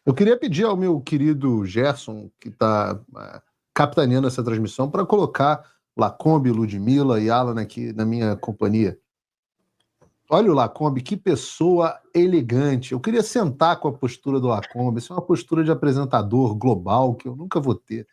Eu queria pedir ao meu querido Gerson, que está capitaneando essa transmissão, para colocar Lacombe, Ludmilla e Alan aqui na minha companhia. Olha o Lacombe, que pessoa elegante. Eu queria sentar com a postura do Lacombe. Isso é uma postura de apresentador global que eu nunca vou ter.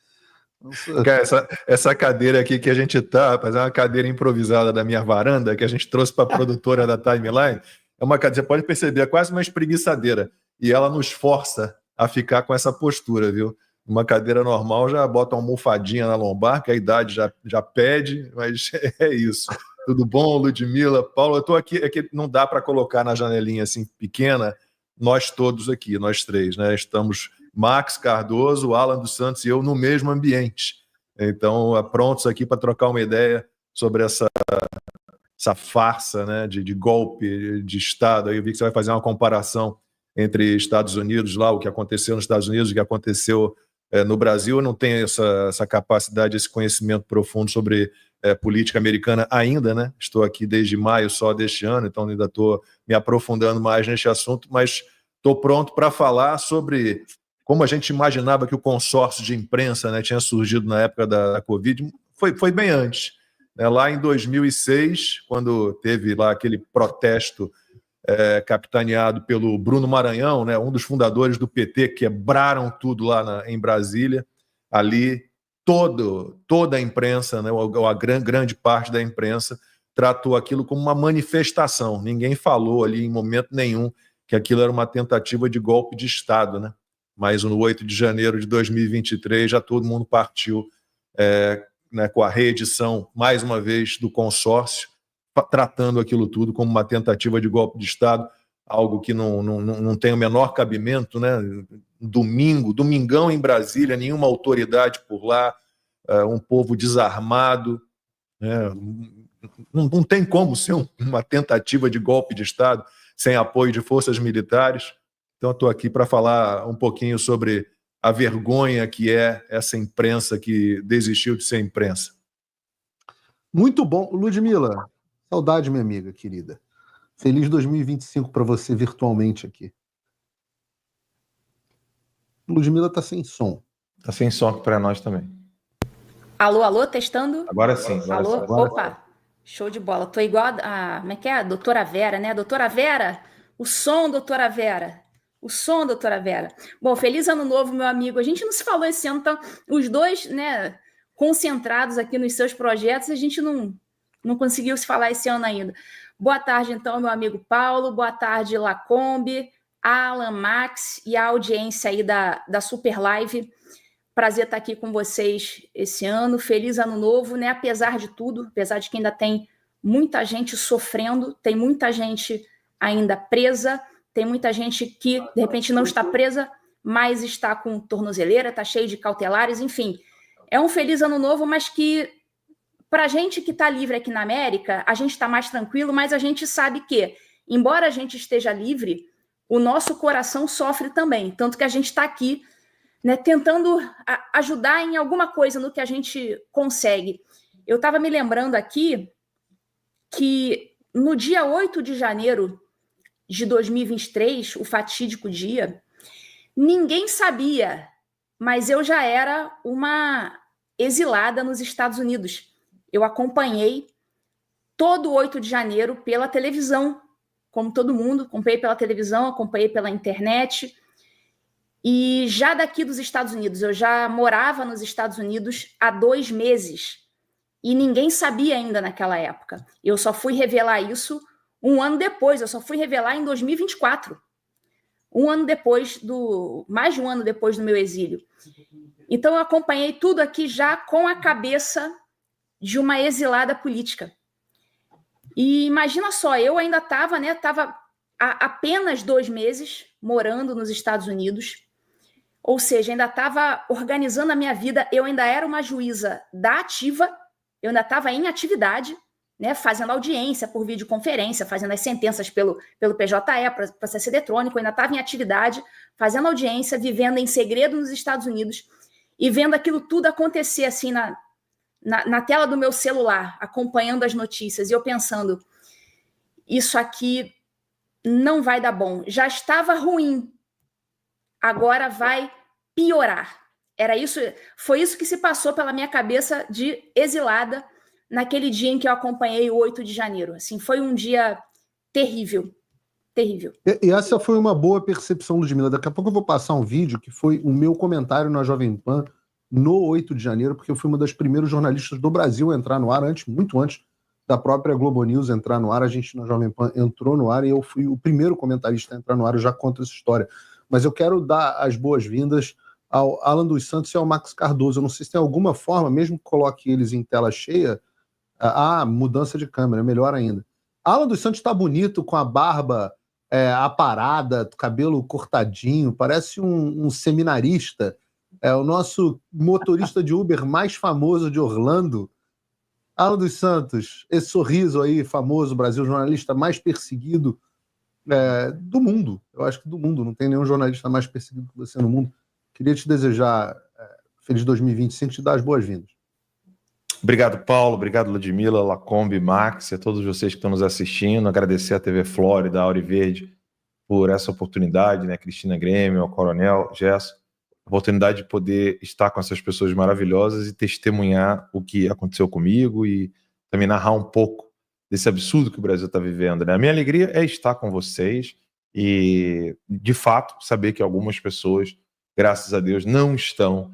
Cara, essa cadeira aqui que a gente tá, rapaz, é uma cadeira improvisada da minha varanda, que a gente trouxe para a produtora da Timeline. É uma cadeira, você pode perceber, é quase uma espreguiçadeira. E ela nos força a ficar com essa postura, viu? Uma cadeira normal já bota uma almofadinha na lombar, que a idade já pede, mas é isso. Tudo bom, Ludmilla? Paulo, eu estou aqui, é que não dá para colocar na janelinha assim pequena, nós todos aqui, nós três, né? Estamos Max Cardoso, Alan dos Santos e eu no mesmo ambiente. Então, prontos aqui para trocar uma ideia sobre essa farsa, né, de golpe de Estado. Aí eu vi que você vai fazer uma comparação entre Estados Unidos, lá, o que aconteceu nos Estados Unidos, o que aconteceu no Brasil. Eu não tenho essa capacidade, esse conhecimento profundo sobre política americana ainda, né? Estou aqui desde maio só deste ano, então ainda estou me aprofundando mais neste assunto, mas estou pronto para falar sobre como a gente imaginava que o consórcio de imprensa, né, tinha surgido na época da Covid. Foi bem antes. Né? Lá em 2006, quando teve lá aquele protesto capitaneado pelo Bruno Maranhão, né, um dos fundadores do PT, quebraram tudo lá em Brasília. Ali, toda a imprensa, né, a grande parte da imprensa, tratou aquilo como uma manifestação. Ninguém falou ali em momento nenhum que aquilo era uma tentativa de golpe de Estado, né? Mas no 8 de janeiro de 2023 já todo mundo partiu né, com a reedição, mais uma vez, do consórcio, tratando aquilo tudo como uma tentativa de golpe de Estado, algo que não tem o menor cabimento, né? Domingão em Brasília, nenhuma autoridade por lá, um povo desarmado, né? Não tem como ser uma tentativa de golpe de Estado sem apoio de forças militares. Então, estou aqui para falar um pouquinho sobre a vergonha que é essa imprensa que desistiu de ser imprensa. Muito bom. Ludmilla, saudade, minha amiga querida. Feliz 2025 para você virtualmente aqui. Ludmilla está sem som. Está sem som aqui para nós também. Alô, alô, testando? Agora sim. Alô? Sim. Opa, show de bola. Tô igual a... Como é que é? A doutora Vera, né? Doutora Vera, o som, doutora Vera. O som, doutora Vera. Bom, feliz ano novo, meu amigo. A gente não se falou esse ano, então, os dois, né, concentrados aqui nos seus projetos, a gente não conseguiu se falar esse ano ainda. Boa tarde, então, meu amigo Paulo. Boa tarde, Lacombe, Alan, Max e a audiência aí da Super Live. Prazer estar aqui com vocês esse ano. Feliz ano novo, né? Apesar de tudo, apesar de que ainda tem muita gente sofrendo, tem muita gente ainda presa, tem muita gente que, de repente, não está presa, mas está com tornozeleira, está cheio de cautelares, enfim. É um feliz ano novo, mas que, para a gente que está livre aqui na América, a gente está mais tranquilo, mas a gente sabe que, embora a gente esteja livre, o nosso coração sofre também. Tanto que a gente está aqui, né, tentando ajudar em alguma coisa no que a gente consegue. Eu estava me lembrando aqui que no dia 8 de janeiro de 2023, o fatídico dia, ninguém sabia, mas eu já era uma exilada nos Estados Unidos. Eu acompanhei todo o 8 de janeiro pela televisão, como todo mundo, acompanhei pela televisão, acompanhei pela internet. E já daqui dos Estados Unidos, eu já morava nos Estados Unidos há 2 meses e ninguém sabia ainda naquela época. Eu só fui revelar isso um ano depois, eu só fui revelar em 2024. Mais de um ano depois do meu exílio. Então eu acompanhei tudo aqui já com a cabeça de uma exilada política. E imagina só, eu ainda estava, né, há apenas 2 meses morando nos Estados Unidos, ou seja, ainda estava organizando a minha vida, eu ainda era uma juíza da ativa, eu ainda estava em atividade, né, fazendo audiência por videoconferência, fazendo as sentenças pelo PJE, processo eletrônico, eu ainda estava em atividade, fazendo audiência, vivendo em segredo nos Estados Unidos e vendo aquilo tudo acontecer assim na tela do meu celular, acompanhando as notícias, e eu pensando, isso aqui não vai dar bom. Já estava ruim agora vai piorar. Foi isso que se passou pela minha cabeça de exilada naquele dia em que eu acompanhei o 8 de janeiro. Assim, foi um dia terrível, terrível. E essa foi uma boa percepção, Ludmila. Daqui a pouco eu vou passar um vídeo que foi o meu comentário na Jovem Pan no 8 de janeiro, porque eu fui uma das primeiras jornalistas do Brasil a entrar no ar, muito antes da própria Globo News entrar no ar. A gente na Jovem Pan entrou no ar e eu fui o primeiro comentarista a entrar no ar. Eu já conto essa história. Mas eu quero dar as boas-vindas ao Alan dos Santos e ao Max Cardoso. Eu não sei se tem alguma forma, mesmo que coloque eles em tela cheia, mudança de câmera, melhor ainda. Alan dos Santos está bonito, com a barba aparada, cabelo cortadinho, parece um seminarista. É o nosso motorista de Uber mais famoso de Orlando. Alan dos Santos, esse sorriso aí famoso, Brasil, jornalista mais perseguido do mundo. Eu acho que do mundo, não tem nenhum jornalista mais perseguido que você no mundo. Queria te desejar feliz 2025 e te dar as boas-vindas. Obrigado, Paulo. Obrigado, Ludmila, Lacombe, Max e a todos vocês que estão nos assistindo. Agradecer à TV Flórida, a Auriverde, por essa oportunidade, né? Cristina Grêmio, ao Coronel, Gerson, a oportunidade de poder estar com essas pessoas maravilhosas e testemunhar o que aconteceu comigo e também narrar um pouco desse absurdo que o Brasil está vivendo, né? A minha alegria é estar com vocês e, de fato, saber que algumas pessoas, graças a Deus, não estão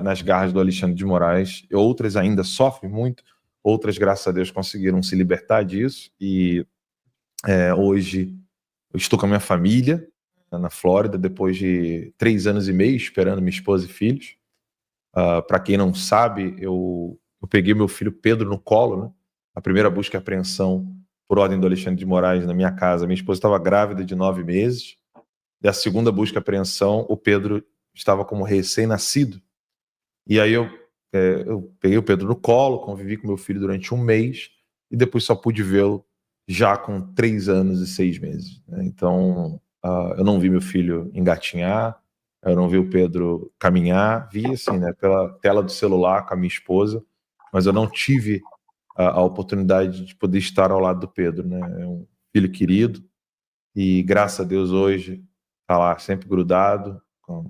nas garras do Alexandre de Moraes. Outras ainda sofrem muito, outras, graças a Deus, conseguiram se libertar disso. E hoje eu estou com a minha família na Flórida, depois de 3 anos e meio esperando minha esposa e filhos. Para quem não sabe, eu peguei meu filho Pedro no colo, né? A primeira busca e apreensão por ordem do Alexandre de Moraes na minha casa. Minha esposa estava grávida de 9 meses. E a segunda busca e apreensão, o Pedro estava como recém-nascido. E aí eu peguei o Pedro no colo, convivi com meu filho durante 1 mês e depois só pude vê-lo já com 3 anos e 6 meses. Né? Então, eu não vi meu filho engatinhar, eu não vi o Pedro caminhar, vi assim, né, pela tela do celular com a minha esposa, mas eu não tive a oportunidade de poder estar ao lado do Pedro. Né? É um filho querido e, graças a Deus, hoje está lá sempre grudado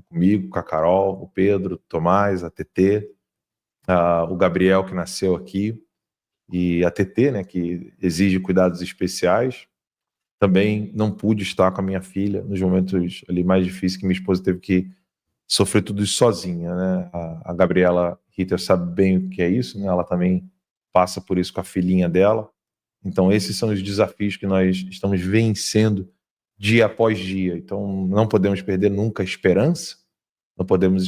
comigo, com a Carol, o Pedro, o Tomás, a TT, o Gabriel, que nasceu aqui, e a TT, né, que exige cuidados especiais. Também não pude estar com a minha filha nos momentos ali mais difíceis, que minha esposa teve que sofrer tudo isso sozinha. Né? A Gabriela Ritter sabe bem o que é isso, né? Ela também passa por isso com a filhinha dela. Então esses são os desafios que nós estamos vencendo dia após dia. Então não podemos perder nunca a esperança, não podemos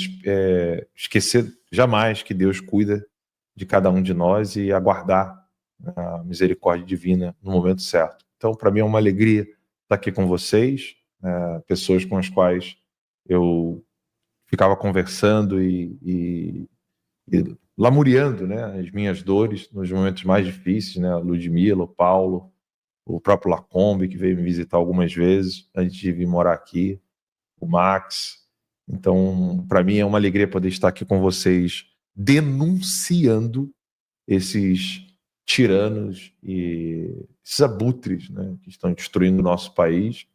esquecer jamais que Deus cuida de cada um de nós e aguardar a misericórdia divina no momento certo. Então, para mim é uma alegria estar aqui com vocês, pessoas com as quais eu ficava conversando e lamuriando, né, as minhas dores nos momentos mais difíceis, né, a Ludmila, o Paulo, o próprio Lacombe, que veio me visitar algumas vezes antes de vir morar aqui, o Max. Então, para mim é uma alegria poder estar aqui com vocês denunciando esses tiranos e esses abutres, né, que estão destruindo o nosso país,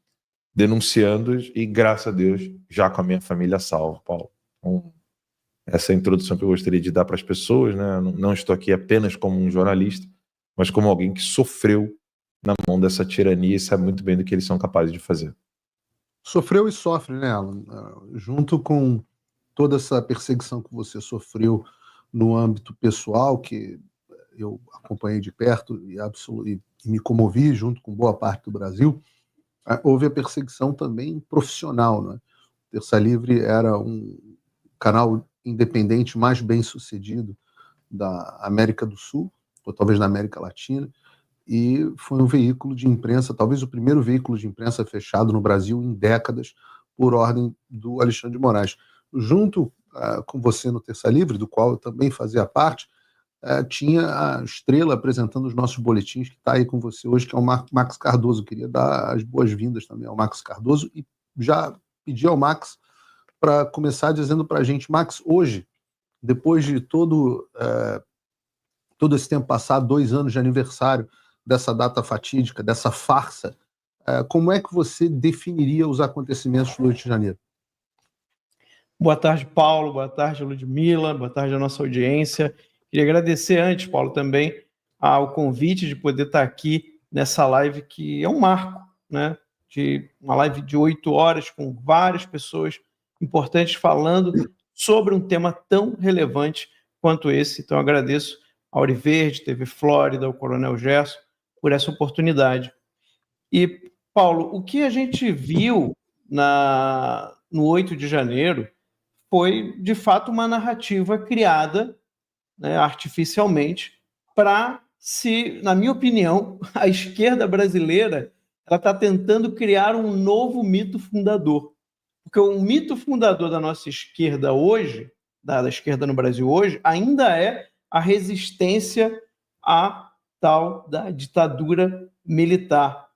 denunciando-os e, graças a Deus, já com a minha família salva, Paulo. Então, essa é a introdução que eu gostaria de dar para as pessoas, né? Não estou aqui apenas como um jornalista, mas como alguém que sofreu na mão dessa tirania e sabe muito bem do que eles são capazes de fazer. Sofreu e sofre, né, Alan? Junto com toda essa perseguição que você sofreu no âmbito pessoal, que eu acompanhei de perto e me comovi junto com boa parte do Brasil, houve a perseguição também profissional. Né? Terça Livre era um canal independente mais bem sucedido da América do Sul, ou talvez da América Latina, e foi um veículo de imprensa, talvez o primeiro veículo de imprensa fechado no Brasil em décadas, por ordem do Alexandre de Moraes. Junto com você no Terça Livre, do qual eu também fazia parte, tinha a Estrela apresentando os nossos boletins, que está aí com você hoje, que é o Max Cardoso. Eu queria dar as boas-vindas também ao Max Cardoso e já pedir ao Max para começar dizendo para a gente, Max, hoje, depois de todo esse tempo passado, 2 anos de aniversário dessa data fatídica, dessa farsa, como é que você definiria os acontecimentos do 8 de janeiro? Boa tarde, Paulo. Boa tarde, Ludmila. Boa tarde à nossa audiência. Queria agradecer antes, Paulo, também ao convite de poder estar aqui nessa live que é um marco, né? De uma live de 8 horas com várias pessoas importantes falando sobre um tema tão relevante quanto esse. Então, agradeço a Auriverde, TV Flórida, ao Coronel Gerson, por essa oportunidade. E, Paulo, o que a gente viu no 8 de janeiro foi, de fato, uma narrativa criada, né, artificialmente para na minha opinião, a esquerda brasileira ela está tentando criar um novo mito fundador. Porque o mito fundador da nossa esquerda hoje, da esquerda no Brasil hoje, ainda é a resistência à tal da ditadura militar.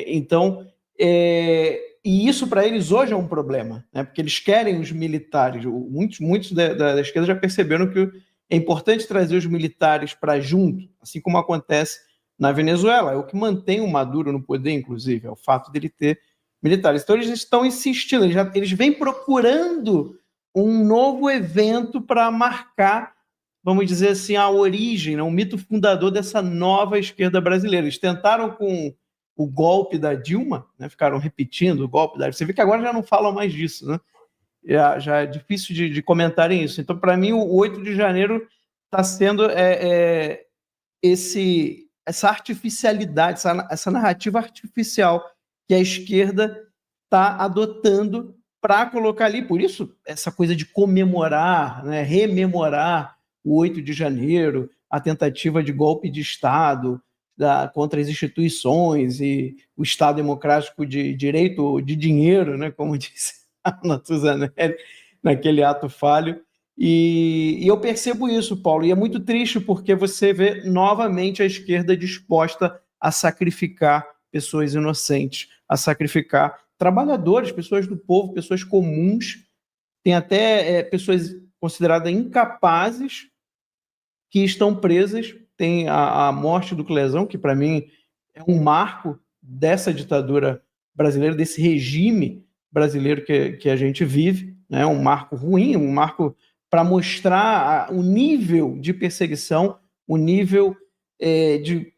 Então, e isso para eles hoje é um problema, né? Porque eles querem os militares. Muitos da esquerda já perceberam que é importante trazer os militares para junto, assim como acontece na Venezuela. É o que mantém o Maduro no poder, inclusive, é o fato dele ter militares. Então, eles estão insistindo, eles vêm procurando um novo evento para marcar, vamos dizer assim, a origem, né, o mito fundador dessa nova esquerda brasileira. Eles tentaram com o golpe da Dilma, né, ficaram repetindo o golpe da Dilma. Você vê que agora já não falam mais disso, né? Já é difícil de comentarem isso. Então, para mim, o 8 de janeiro está sendo essa artificialidade, essa narrativa artificial que a esquerda está adotando para colocar ali. Por isso, essa coisa de comemorar, né, rememorar o 8 de janeiro, a tentativa de golpe de Estado contra as instituições e o Estado democrático de direito de dinheiro, né, como disse Natuzanelli, naquele ato falho. E eu percebo isso, Paulo, e é muito triste porque você vê novamente a esquerda disposta a sacrificar pessoas inocentes, a sacrificar trabalhadores, pessoas do povo, pessoas comuns. Tem até pessoas consideradas incapazes que estão presas. Tem a morte do Clesão, que para mim é um marco dessa ditadura brasileira, desse regime brasileiro que a gente vive, né? Um marco ruim, um marco para mostrar o nível de perseguição, o nível de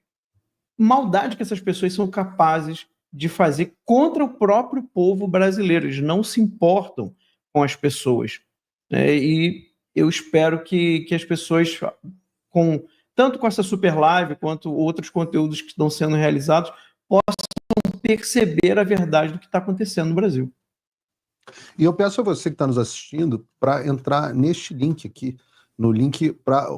maldade que essas pessoas são capazes de fazer contra o próprio povo brasileiro. Eles não se importam com as pessoas. E eu espero que as pessoas, tanto com essa super live quanto outros conteúdos que estão sendo realizados, possam perceber a verdade do que está acontecendo no Brasil. E eu peço a você que está nos assistindo para entrar neste link aqui, no link para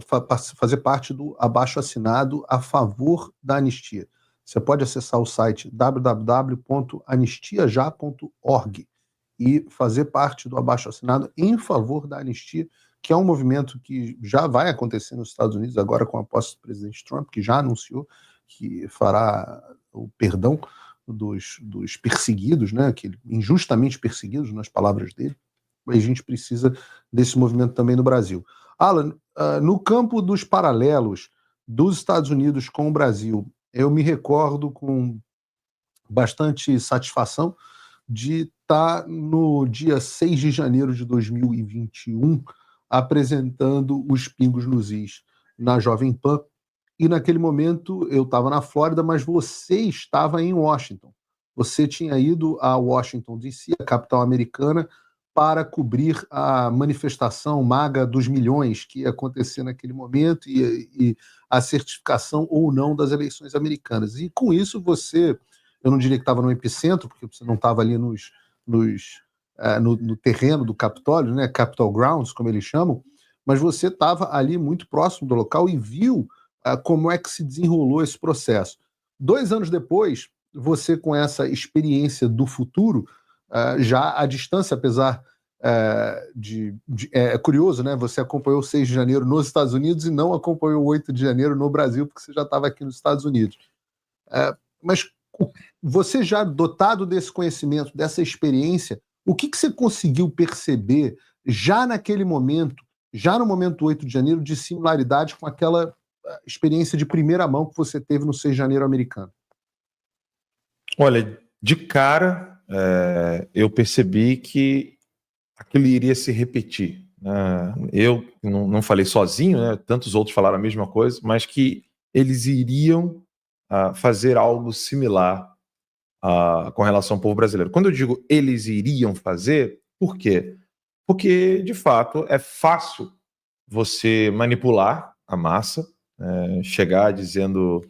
fazer parte do abaixo-assinado a favor da anistia. Você pode acessar o site www.anistiaja.org e fazer parte do abaixo-assinado em favor da anistia, que é um movimento que já vai acontecer nos Estados Unidos, agora com a posse do presidente Trump, que já anunciou que fará o perdão dos perseguidos, né, que injustamente perseguidos, nas palavras dele. A gente precisa desse movimento também no Brasil. Alan, no campo dos paralelos dos Estados Unidos com o Brasil, eu me recordo com bastante satisfação de estar no dia 6 de janeiro de 2021 apresentando os Pingos nos Is na Jovem Pan. E naquele momento eu estava na Flórida, mas você estava em Washington. Você tinha ido a Washington, D.C., a capital americana, para cobrir a manifestação MAGA dos milhões que ia acontecer naquele momento e a certificação ou não das eleições americanas. E com isso você, eu não diria que estava no epicentro, porque você não estava ali no terreno do Capitólio, né, Capitol Grounds, como eles chamam, mas você estava ali muito próximo do local e viu como é que se desenrolou esse processo. 2 anos depois, você com essa experiência do futuro, já à distância, apesar é curioso, né? Você acompanhou o 6 de janeiro nos Estados Unidos e não acompanhou o 8 de janeiro no Brasil, porque você já estava aqui nos Estados Unidos. Mas você já dotado desse conhecimento, dessa experiência, o que você conseguiu perceber já naquele momento, já no momento 8 de janeiro, de similaridade com aquela experiência de primeira mão que você teve no 6 de janeiro americano? Olha, de cara, eu percebi que aquilo iria se repetir. Eu não falei sozinho, né? Tantos outros falaram a mesma coisa, mas que eles iriam fazer algo similar com relação ao povo brasileiro. Quando eu digo eles iriam fazer, por quê? Porque, de fato, é fácil você manipular a massa, chegar dizendo,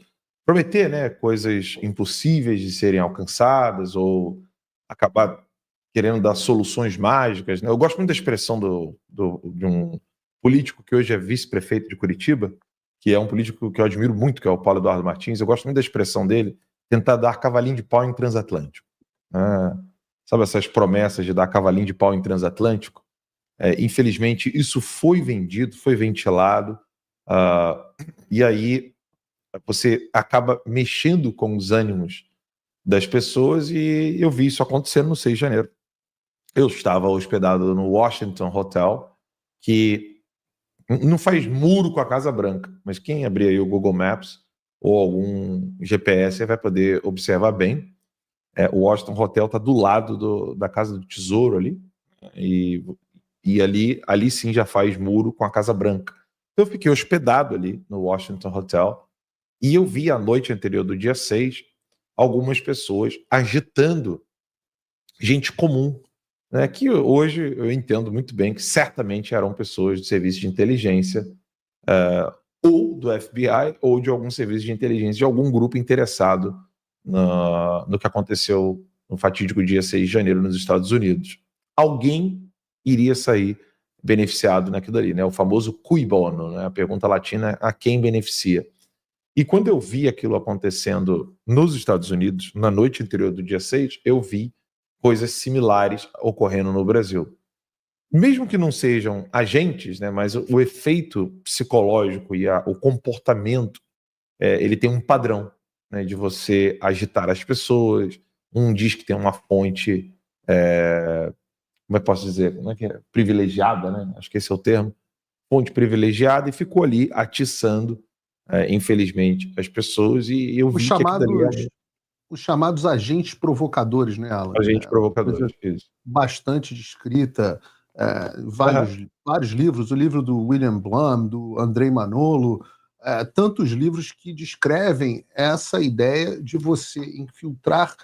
prometer, né, coisas impossíveis de serem alcançadas ou acabar querendo dar soluções mágicas, né? Eu gosto muito da expressão de um político que hoje é vice-prefeito de Curitiba, que é um político que eu admiro muito, que é o Paulo Eduardo Martins. Eu gosto muito da expressão dele, tentar dar cavalinho de pau em transatlântico. Sabe essas promessas de dar cavalinho de pau em transatlântico? Infelizmente, isso foi vendido, foi ventilado, e aí você acaba mexendo com os ânimos das pessoas, e eu vi isso acontecendo no 6 de janeiro. Eu estava hospedado no Washington Hotel, que não faz muro com a Casa Branca, mas quem abrir aí o Google Maps ou algum GPS vai poder observar bem. O Washington Hotel está do lado da Casa do Tesouro ali, e ali sim já faz muro com a Casa Branca. Então eu fiquei hospedado ali no Washington Hotel, e eu vi a noite anterior do dia 6 algumas pessoas agitando gente comum, né, que hoje eu entendo muito bem que certamente eram pessoas do serviço de inteligência, ou do FBI, ou de algum serviço de inteligência, de algum grupo interessado no que aconteceu no fatídico dia 6 de janeiro nos Estados Unidos. Alguém iria sair beneficiado naquilo ali, né? O famoso cui bono, né? A pergunta latina é a quem beneficia. E quando eu vi aquilo acontecendo nos Estados Unidos, na noite anterior do dia 6, eu vi coisas similares ocorrendo no Brasil. Mesmo que não sejam agentes, né, mas o efeito psicológico e o comportamento, ele tem um padrão, né, de você agitar as pessoas. Um diz que tem uma fonte, como eu posso dizer, como é que é? Privilegiada, né? Acho que esse é o termo, fonte privilegiada, e ficou ali atiçando, infelizmente, as pessoas, e eu vi os chamados agentes provocadores, né, Alan? Agentes provocadores, isso. Bastante descrita, vários livros, o livro do William Blum, do Andrei Manolo, tantos livros que descrevem essa ideia de você infiltrar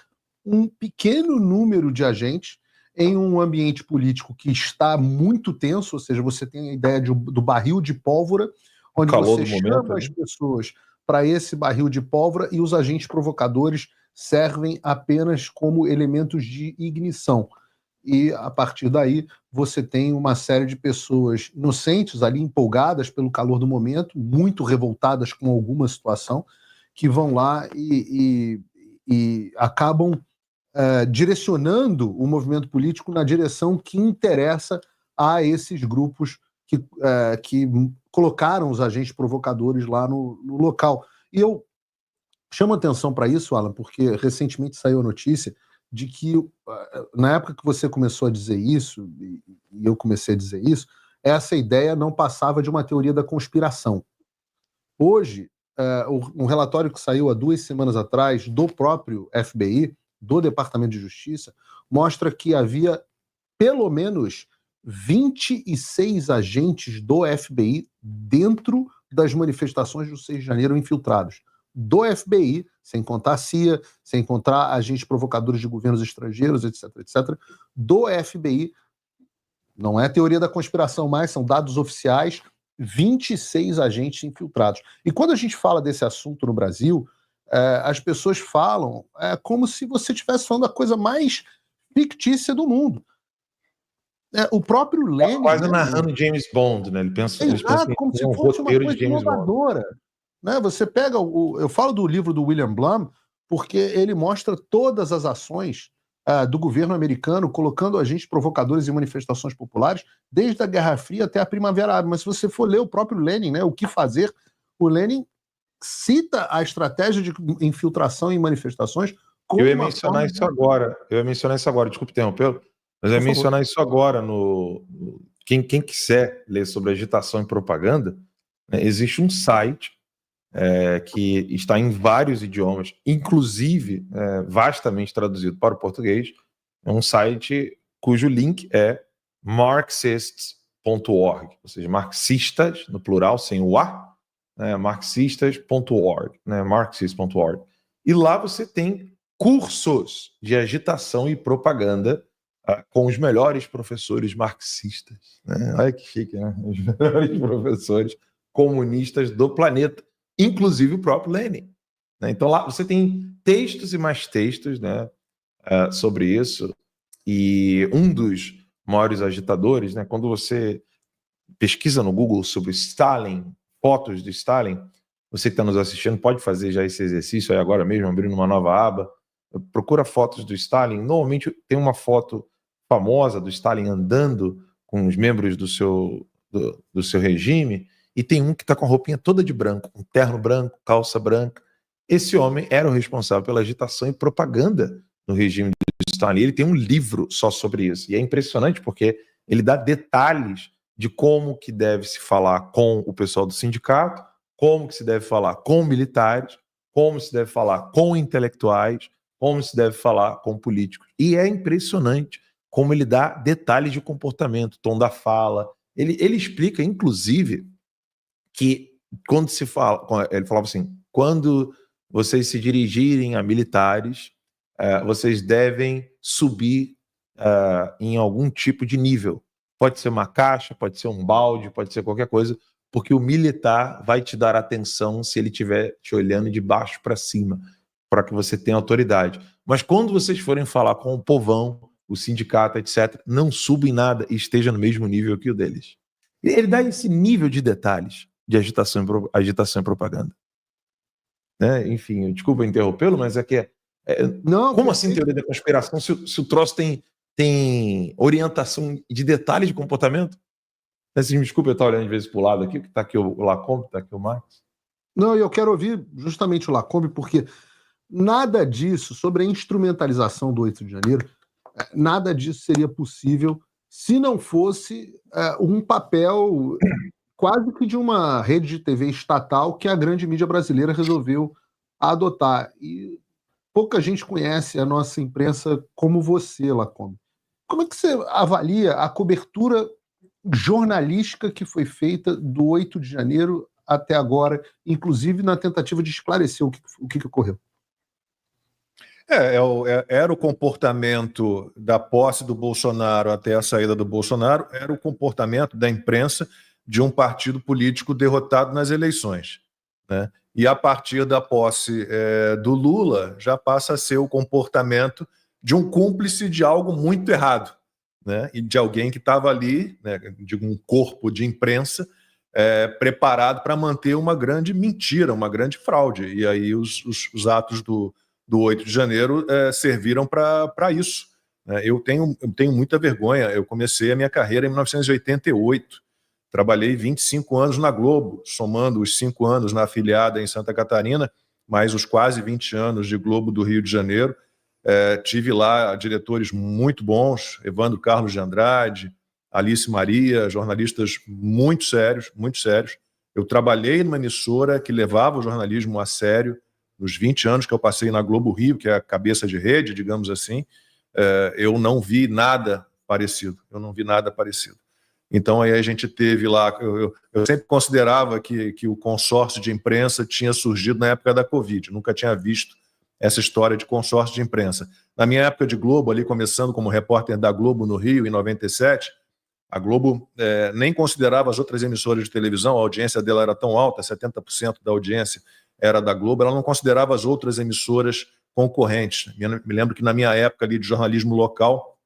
um pequeno número de agentes em um ambiente político que está muito tenso, ou seja, você tem a ideia do barril de pólvora, onde você chama as pessoas para esse barril de pólvora, e os agentes provocadores servem apenas como elementos de ignição. E, a partir daí, você tem uma série de pessoas inocentes ali, empolgadas pelo calor do momento, muito revoltadas com alguma situação, que vão lá e acabam direcionando o movimento político na direção que interessa a esses grupos que colocaram os agentes provocadores lá no local. E eu chamo atenção para isso, Alan, porque recentemente saiu a notícia de que, na época que você começou a dizer isso, e eu comecei a dizer isso, essa ideia não passava de uma teoria da conspiração. Hoje, um relatório que saiu há 2 semanas atrás do próprio FBI, do Departamento de Justiça, mostra que havia pelo menos 26 agentes do FBI dentro das manifestações do 6 de janeiro infiltrados. Do FBI, sem contar a CIA, sem contar agentes provocadores de governos estrangeiros, etc., etc., do FBI, não é teoria da conspiração mais, são dados oficiais, 26 agentes infiltrados. E quando a gente fala desse assunto no Brasil, as pessoas falam como se você estivesse falando da coisa mais fictícia do mundo. O próprio Lenin... Quase narrando James Bond, né? Eles pensam como se fosse uma coisa inovadora. Né? Você pega eu falo do livro do William Blum porque ele mostra todas as ações do governo americano colocando agentes provocadores em manifestações populares, desde a Guerra Fria até a Primavera Árabe. Mas se você for ler o próprio Lenin, né, o que fazer, o Lenin cita a estratégia de infiltração em manifestações como Eu ia mencionar isso agora, desculpe interromper, mas eu ia mencionar isso agora. Quem quiser ler sobre agitação e propaganda, né, existe um site que está em vários idiomas, inclusive vastamente traduzido para o português. É um site cujo link é marxists.org, ou seja, marxistas, no plural, sem o A, né, marxistas.org, né, marxist.org. E lá você tem cursos de agitação e propaganda com os melhores professores marxistas. Né? Olha que chique, né? Os melhores professores comunistas do planeta, inclusive o próprio Lenin. Né? Então lá você tem textos e mais textos, né, sobre isso. E um dos maiores agitadores, né, quando você pesquisa no Google sobre Stalin, fotos de Stalin, você que está nos assistindo pode fazer já esse exercício aí agora mesmo, abrindo uma nova aba, procura fotos do Stalin. Normalmente tem uma foto famosa do Stalin andando com os membros do seu regime, e tem um que está com a roupinha toda de branco, um terno branco, calça branca. Esse homem era o responsável pela agitação e propaganda no regime do Stalin. Ele tem um livro só sobre isso, e é impressionante porque ele dá detalhes de como que deve se falar com o pessoal do sindicato, como que se deve falar com militares, como se deve falar com intelectuais, como se deve falar com políticos. E é impressionante como ele dá detalhes de comportamento, tom da fala. Ele explica, inclusive, que quando se fala... Ele falava assim, quando vocês se dirigirem a militares, vocês devem subir em algum tipo de nível. Pode ser uma caixa, pode ser um balde, pode ser qualquer coisa, porque o militar vai te dar atenção se ele estiver te olhando de baixo para cima, para que você tenha autoridade. Mas quando vocês forem falar com o povão, o sindicato, etc., não suba em nada e esteja no mesmo nível que o deles. Ele dá esse nível de detalhes de agitação e propaganda. Né? Enfim, desculpa interrompê-lo, mas é que... Não, como assim teoria da conspiração se o troço tem orientação de detalhes de comportamento? Mas, me desculpa, eu estou olhando de vez para o lado aqui, que está aqui o Lacombe, está aqui o Marx. Não, eu quero ouvir justamente o Lacombe, porque nada disso, sobre a instrumentalização do 8 de janeiro, nada disso seria possível se não fosse um papel quase que de uma rede de TV estatal que a grande mídia brasileira resolveu adotar. E pouca gente conhece a nossa imprensa como você, Lacombe. Como é que você avalia a cobertura jornalística que foi feita do 8 de janeiro até agora, inclusive na tentativa de esclarecer o que ocorreu? Era o comportamento da posse do Bolsonaro até a saída do Bolsonaro, era o comportamento da imprensa de um partido político derrotado nas eleições. Né? E a partir da posse do Lula, já passa a ser o comportamento de um cúmplice de algo muito errado, né? E de alguém que estava ali, né, de um corpo de imprensa preparado para manter uma grande mentira, uma grande fraude. E aí os atos do 8 de janeiro serviram para isso. Né? Eu tenho muita vergonha. Eu comecei a minha carreira em 1988. Trabalhei 25 anos na Globo, somando os 5 anos na afiliada em Santa Catarina, mais os quase 20 anos de Globo do Rio de Janeiro. Tive lá diretores muito bons, Evandro Carlos de Andrade, Alice Maria, jornalistas muito sérios, muito sérios. Eu trabalhei numa emissora que levava o jornalismo a sério, nos 20 anos que eu passei na Globo Rio, que é a cabeça de rede, digamos assim. Eu não vi nada parecido, Então aí a gente teve lá, eu sempre considerava que o consórcio de imprensa tinha surgido na época da Covid, nunca tinha visto essa história de consórcio de imprensa. Na minha época de Globo, ali começando como repórter da Globo no Rio, em 97, a Globo nem considerava as outras emissoras de televisão, a audiência dela era tão alta, 70% da audiência era da Globo, ela não considerava as outras emissoras concorrentes. Me lembro que na minha época ali de jornalismo local,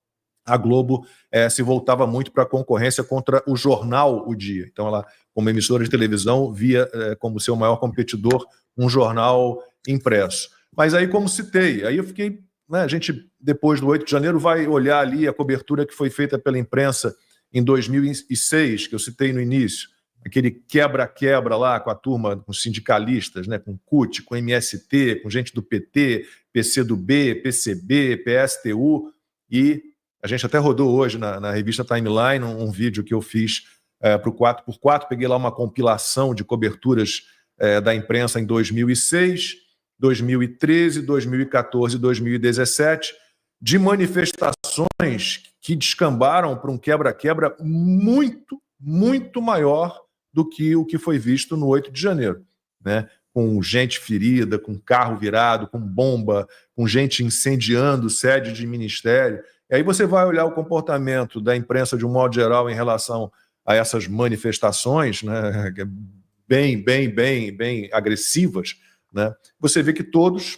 a Globo se voltava muito para a concorrência contra o jornal O Dia. Então ela, como emissora de televisão, via como seu maior competidor um jornal impresso. Mas aí, como citei, aí eu fiquei... Né, a gente, depois do 8 de janeiro, vai olhar ali a cobertura que foi feita pela imprensa em 2006, que eu citei no início, aquele quebra-quebra lá com a turma, com os sindicalistas, né, com CUT, com MST, com gente do PT, PCdoB, PCB, PSTU, e a gente até rodou hoje na revista Timeline um vídeo que eu fiz para o 4x4, peguei lá uma compilação de coberturas da imprensa em 2006, 2013, 2014 e 2017, de manifestações que descambaram para um quebra-quebra muito, muito maior do que o que foi visto no 8 de janeiro, né? Com gente ferida, com carro virado, com bomba, com gente incendiando sede de ministério. E aí você vai olhar o comportamento da imprensa de um modo geral em relação a essas manifestações, né, bem agressivas, né? Você vê que todos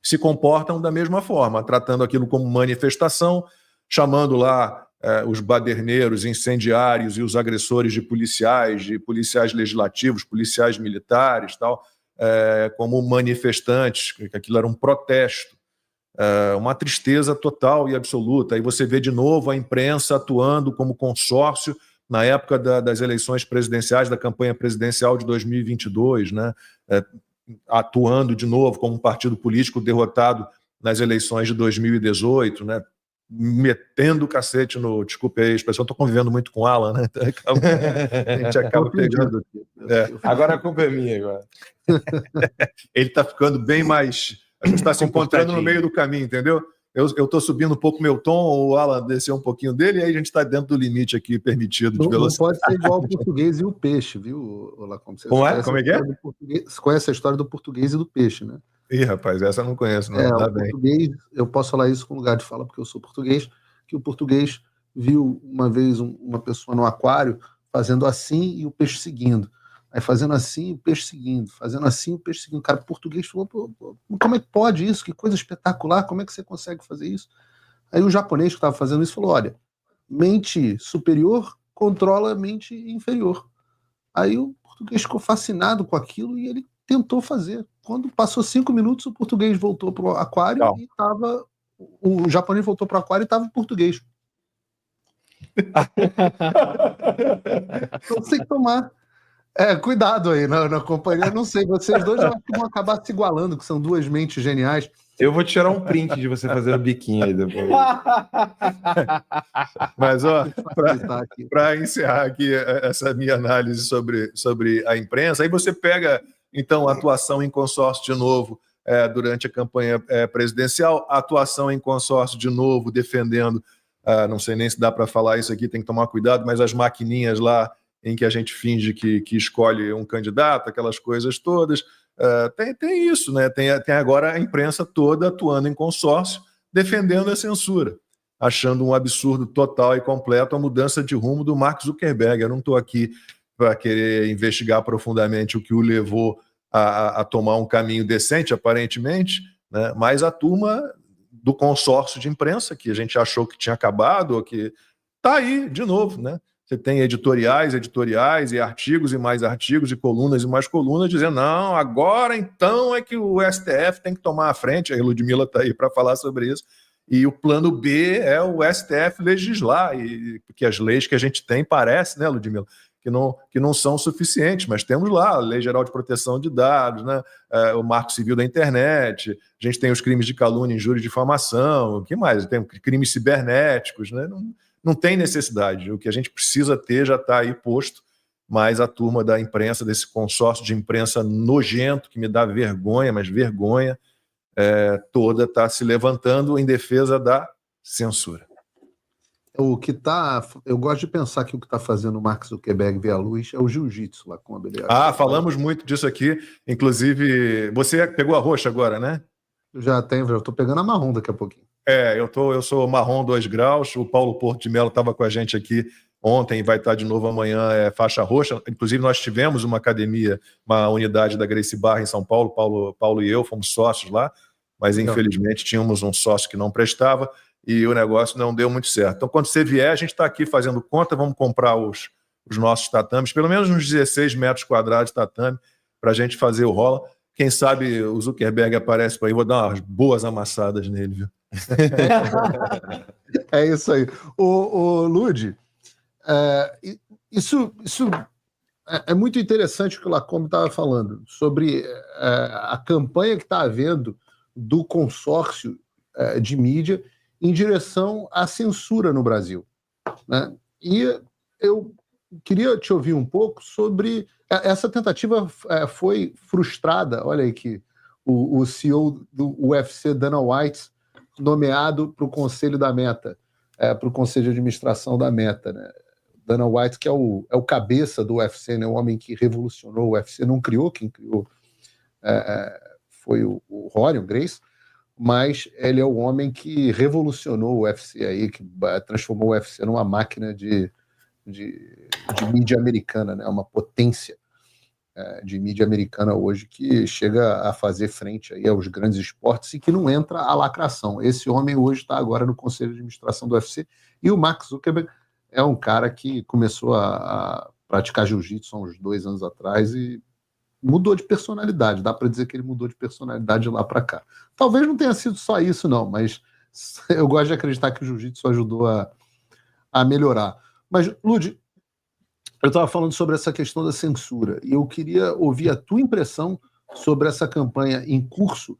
se comportam da mesma forma, tratando aquilo como manifestação, chamando lá os baderneiros, incendiários e os agressores de policiais legislativos, policiais militares, tal, como manifestantes, que aquilo era um protesto, uma tristeza total e absoluta. Aí você vê de novo a imprensa atuando como consórcio na época das eleições presidenciais, da campanha presidencial de 2022, né? Atuando de novo como um partido político derrotado nas eleições de 2018, né? Metendo o cacete no... Desculpe aí a expressão, estou convivendo muito com o Alan, né? A gente acaba pegando... Agora a culpa é minha. Agora. Ele está ficando bem mais... A gente está se encontrando no meio do caminho, entendeu? Eu estou subindo um pouco meu tom, o Alan desceu um pouquinho dele, e aí a gente está dentro do limite aqui permitido de velocidade. Não pode ser igual ao português e o peixe, viu, Lacombe? Como é? Como é que é? Você conhece a história do português e do peixe, né? Ih, rapaz, essa eu não conheço, não. O português, eu posso falar isso com lugar de fala, porque eu sou português, que o português viu uma vez uma pessoa no aquário fazendo assim e o peixe seguindo. Aí fazendo assim, o peixe seguindo. Fazendo assim, o peixe seguindo. Cara, o português falou, como é que pode isso? Que coisa espetacular, como é que você consegue fazer isso? Aí o japonês que estava fazendo isso falou, olha, mente superior controla mente inferior. Aí o português ficou fascinado com aquilo e ele tentou fazer. Quando passou 5 minutos, o português voltou para o aquário e estava... O japonês voltou para o aquário e estava em português. Então você tem que tomar... cuidado aí na companhia, não sei, vocês dois eu acho que vão acabar se igualando, que são duas mentes geniais. Eu vou tirar um print de você fazendo biquinho aí depois. Mas, ó, para encerrar aqui essa minha análise sobre a imprensa, aí você pega, então, a atuação em consórcio de novo durante a campanha presidencial, a atuação em consórcio de novo defendendo, não sei nem se dá para falar isso aqui, tem que tomar cuidado, mas as maquininhas lá em que a gente finge que escolhe um candidato, aquelas coisas todas. Tem isso, né? Tem agora a imprensa toda atuando em consórcio, defendendo a censura, achando um absurdo total e completo a mudança de rumo do Mark Zuckerberg. Eu não estou aqui para querer investigar profundamente o que o levou a tomar um caminho decente, aparentemente, né? Mas a turma do consórcio de imprensa, que a gente achou que tinha acabado, ou que está aí de novo, né? Você tem editoriais e artigos e mais artigos e colunas e mais colunas dizendo, não, agora então é que o STF tem que tomar a frente. A Ludmila está aí para falar sobre isso. E o plano B é o STF legislar, porque as leis que a gente tem parece, né, Ludmila, que não são suficientes, mas temos lá a Lei Geral de Proteção de Dados, né, o Marco Civil da Internet, a gente tem os crimes de calúnia, injúria e difamação, o que mais? Tem crimes cibernéticos, né? Não tem necessidade. O que a gente precisa ter já está aí posto, mas a turma da imprensa, desse consórcio de imprensa nojento, que me dá vergonha, mas vergonha, toda está se levantando em defesa da censura. Eu gosto de pensar que o que está fazendo o Mark Zuckerberg ver a luz é o jiu-jitsu lá com a beleza. Falamos muito disso aqui. Inclusive, você pegou a roxa agora, né? Eu já estou pegando a marrom daqui a pouquinho. Eu sou marrom 2 graus, o Paulo Porto de Mello estava com a gente aqui ontem e vai estar de novo amanhã, faixa roxa. Inclusive nós tivemos uma academia, uma unidade da Gracie Barra em São Paulo, Paulo e eu fomos sócios lá, mas infelizmente tínhamos um sócio que não prestava e o negócio não deu muito certo. Então quando você vier, a gente está aqui fazendo conta, vamos comprar os nossos tatames, pelo menos uns 16 metros quadrados de tatame, para a gente fazer o rola. Quem sabe o Zuckerberg aparece para aí, vou dar umas boas amassadas nele, viu? É isso aí. O Lud, isso é muito interessante o que o Lacombe estava falando sobre a campanha que está havendo do consórcio de mídia em direção à censura no Brasil, né? E eu queria te ouvir um pouco sobre... Essa tentativa foi frustrada. Olha aí que o CEO do UFC, Dana White, nomeado para o conselho da Meta, para o conselho de administração da Meta, né? Dana White, que é o cabeça do UFC, né? O homem que revolucionou o UFC, não criou, quem criou foi o Rorion Gracie, mas ele é o homem que revolucionou o UFC aí, que transformou o UFC numa máquina de mídia americana, né? Uma potência de mídia americana hoje que chega a fazer frente aí aos grandes esportes e que não entra a lacração. Esse homem hoje está agora no conselho de administração do UFC, e o Mark Zuckerberg é um cara que começou a praticar jiu-jitsu há uns 2 anos atrás e mudou de personalidade. Dá para dizer que ele mudou de personalidade de lá para cá. Talvez não tenha sido só isso, não, mas eu gosto de acreditar que o jiu-jitsu ajudou a melhorar. Mas, Lud, eu estava falando sobre essa questão da censura e eu queria ouvir a tua impressão sobre essa campanha em curso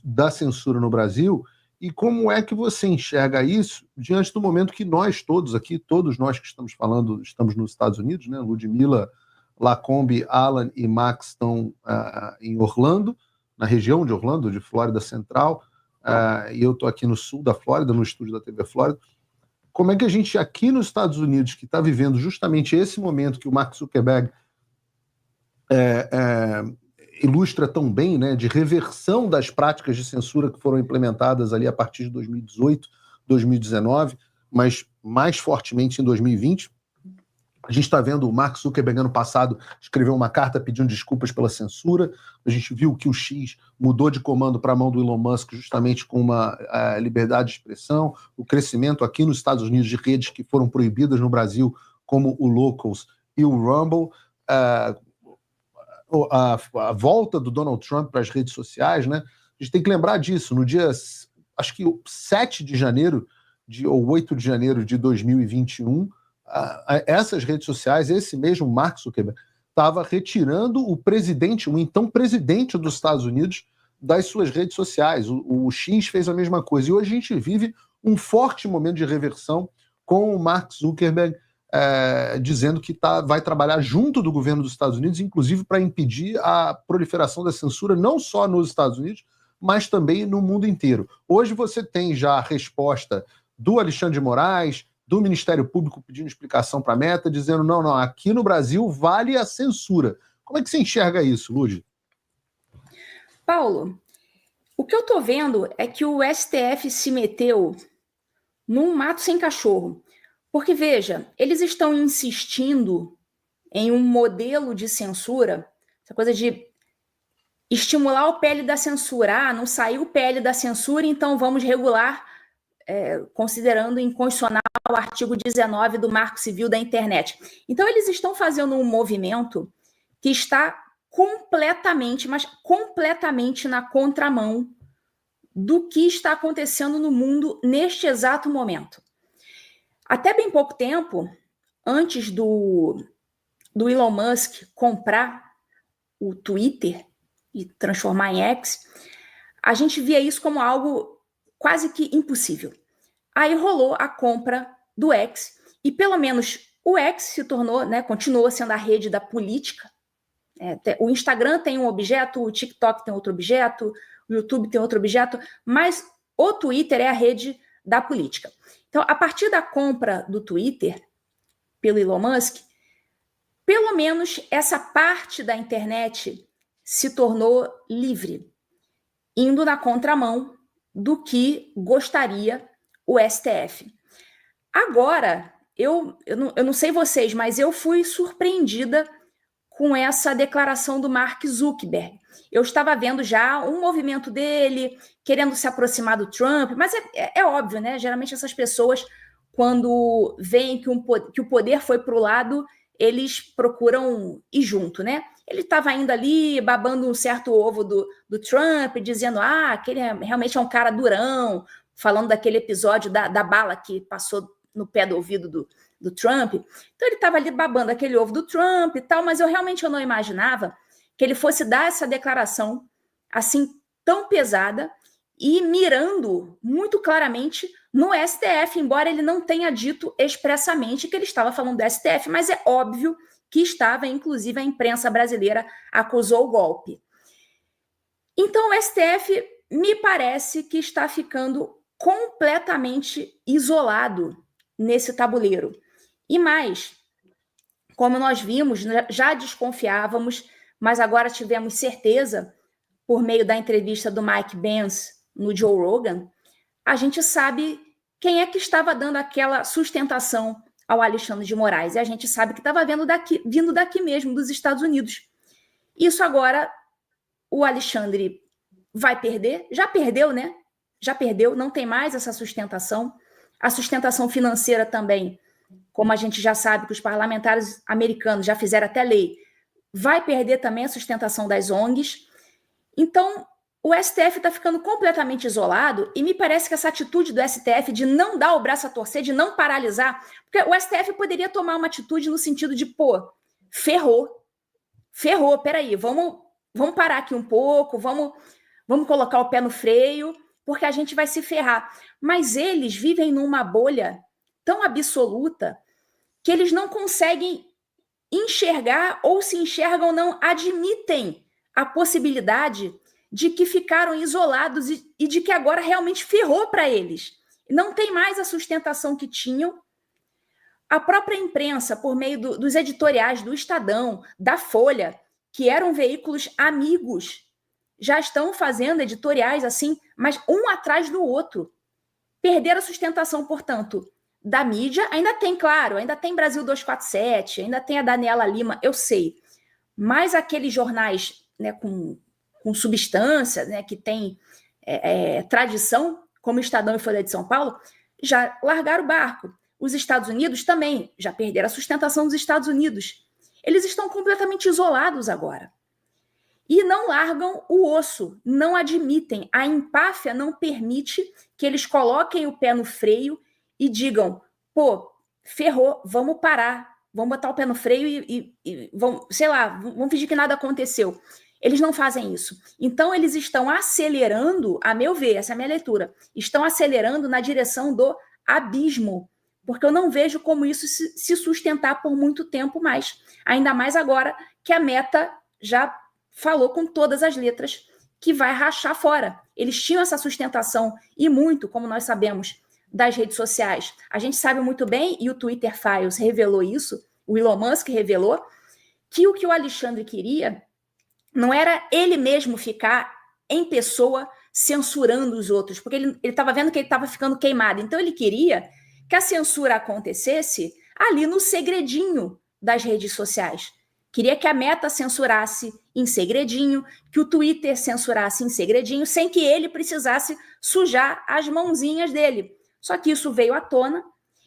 da censura no Brasil e como é que você enxerga isso diante do momento que nós todos aqui, todos nós que estamos falando, estamos nos Estados Unidos, né? Ludmila, Lacombe, Alan e Max estão em Orlando, na região de Orlando, de Flórida Central, e eu estou aqui no sul da Flórida, no estúdio da TV Flórida. Como é que a gente, aqui nos Estados Unidos, que está vivendo justamente esse momento que o Mark Zuckerberg ilustra tão bem, né, de reversão das práticas de censura que foram implementadas ali a partir de 2018, 2019, mas mais fortemente em 2020. A gente está vendo o Mark Zuckerberg ano passado escreveu uma carta pedindo desculpas pela censura. A gente viu que o X mudou de comando para a mão do Elon Musk justamente com uma liberdade de expressão, o crescimento aqui nos Estados Unidos de redes que foram proibidas no Brasil, como o Locals e o Rumble, a volta do Donald Trump para as redes sociais, né? A gente tem que lembrar disso. No dia, acho que 7 de janeiro, ou 8 de janeiro de 2021, essas redes sociais, esse mesmo Mark Zuckerberg, estava retirando o presidente, o então presidente dos Estados Unidos, das suas redes sociais. O X fez a mesma coisa. E hoje a gente vive um forte momento de reversão com o Mark Zuckerberg dizendo que vai trabalhar junto do governo dos Estados Unidos, inclusive para impedir a proliferação da censura, não só nos Estados Unidos, mas também no mundo inteiro. Hoje você tem já a resposta do Alexandre de Moraes, do Ministério Público pedindo explicação para a Meta, dizendo não, aqui no Brasil vale a censura. Como é que você enxerga isso, Lud? Paulo, o que eu estou vendo é que o STF se meteu num mato sem cachorro. Porque, veja, eles estão insistindo em um modelo de censura, essa coisa de estimular o PL da censura. Não saiu o PL da censura, então vamos regular, considerando inconstitucional o artigo 19 do Marco Civil da Internet. Então, eles estão fazendo um movimento que está completamente, mas completamente na contramão do que está acontecendo no mundo neste exato momento. Até bem pouco tempo, antes do Elon Musk comprar o Twitter e transformar em X, a gente via isso como algo quase que impossível. Aí rolou a compra do X e pelo menos o X se tornou, né, continuou sendo a rede da política. O Instagram tem um objeto, o TikTok tem outro objeto, o YouTube tem outro objeto, mas o Twitter é a rede da política. Então, a partir da compra do Twitter pelo Elon Musk, pelo menos essa parte da internet se tornou livre, indo na contramão do que gostaria o STF. Agora, eu não sei vocês, mas eu fui surpreendida com essa declaração do Mark Zuckerberg. Eu estava vendo já um movimento dele, querendo se aproximar do Trump, mas é óbvio, né? Geralmente essas pessoas, quando veem que o poder foi para o lado, eles procuram ir junto, né? Ele estava indo ali, babando um certo ovo do Trump, dizendo que ele realmente é um cara durão, falando daquele episódio da bala que passou no pé do ouvido do Trump. Então ele estava ali babando aquele ovo do Trump e tal, mas eu não imaginava que ele fosse dar essa declaração assim tão pesada e mirando muito claramente no STF, embora ele não tenha dito expressamente que ele estava falando do STF, mas é óbvio que estava, inclusive a imprensa brasileira acusou o golpe. Então o STF me parece que está ficando completamente isolado nesse tabuleiro. E mais, como nós vimos, já desconfiávamos, mas agora tivemos certeza, por meio da entrevista do Mike Pence no Joe Rogan, a gente sabe quem é que estava dando aquela sustentação ao Alexandre de Moraes. E a gente sabe que estava vindo daqui mesmo, dos Estados Unidos. Isso agora, o Alexandre vai perder? Já perdeu, né? Já perdeu, não tem mais essa sustentação. A sustentação financeira também, como a gente já sabe que os parlamentares americanos já fizeram até lei, vai perder também a sustentação das ONGs. Então, o STF está ficando completamente isolado e me parece que essa atitude do STF de não dar o braço a torcer, de não paralisar, porque o STF poderia tomar uma atitude no sentido de, ferrou, peraí, vamos parar aqui um pouco, vamos colocar o pé no freio, porque a gente vai se ferrar. Mas eles vivem numa bolha tão absoluta que eles não conseguem enxergar, ou se enxergam, não admitem a possibilidade de que ficaram isolados e de que agora realmente ferrou para eles. Não tem mais a sustentação que tinham. A própria imprensa, por meio dos editoriais do Estadão, da Folha, que eram veículos amigos, já estão fazendo editoriais assim, mas um atrás do outro. Perderam a sustentação, portanto, da mídia. Ainda tem, claro, ainda tem Brasil 247, ainda tem a Daniela Lima, eu sei. Mas aqueles jornais, né, com substância, né, que tem tradição, como o Estadão e Folha de São Paulo, já largaram o barco. Os Estados Unidos também já perderam a sustentação dos Estados Unidos. Eles estão completamente isolados agora. E não largam o osso, não admitem. A empáfia não permite que eles coloquem o pé no freio e digam, ferrou, vamos parar, vamos botar o pé no freio e vamos, sei lá, vamos fingir que nada aconteceu. Eles não fazem isso. Então, eles estão acelerando, a meu ver, essa é a minha leitura, estão acelerando na direção do abismo, porque eu não vejo como isso se sustentar por muito tempo mais. Ainda mais agora que a Meta já falou com todas as letras que vai rachar fora. Eles tinham essa sustentação, e muito, como nós sabemos, das redes sociais. A gente sabe muito bem, e o Twitter Files revelou isso, o Elon Musk revelou, que o Alexandre queria não era ele mesmo ficar em pessoa censurando os outros, porque ele estava vendo que ele estava ficando queimado. Então, ele queria que a censura acontecesse ali no segredinho das redes sociais. Queria que a Meta censurasse em segredinho, que o Twitter censurasse em segredinho, sem que ele precisasse sujar as mãozinhas dele. Só que isso veio à tona,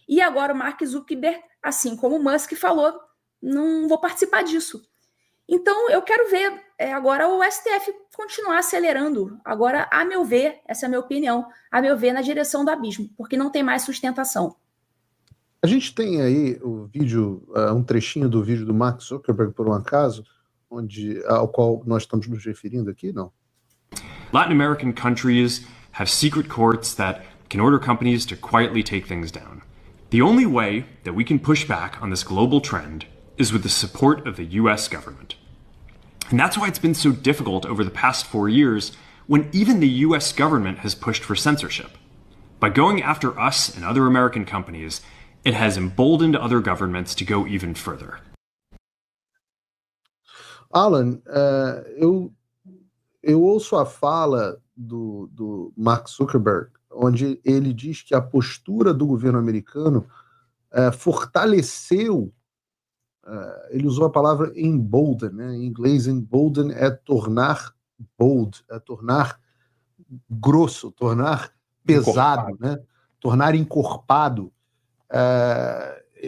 e agora o Mark Zuckerberg, assim como o Musk, falou, não vou participar disso. Então, eu quero ver agora o STF continuar acelerando. Agora, a meu ver, essa é a minha opinião, a meu ver, na direção do abismo, porque não tem mais sustentação. A gente tem aí o vídeo, um trechinho do vídeo do Mark Zuckerberg, por um acaso, ao qual nós estamos nos referindo aqui, não? Latin American countries have secret courts that can order companies to quietly take things down. The only way that we can push back on this global trend is with the support of the US government. And that's why it's been so difficult over the past 4 years when even the US government has pushed for censorship. By going after us and other American companies, it has emboldened other governments to go even further. Alan, eu ouço a fala do Mark Zuckerberg, onde ele diz que a postura do governo americano fortaleceu. Ele usou a palavra embolden, né? Em inglês, embolden é tornar bold, é tornar grosso, tornar pesado, né? Tornar encorpado.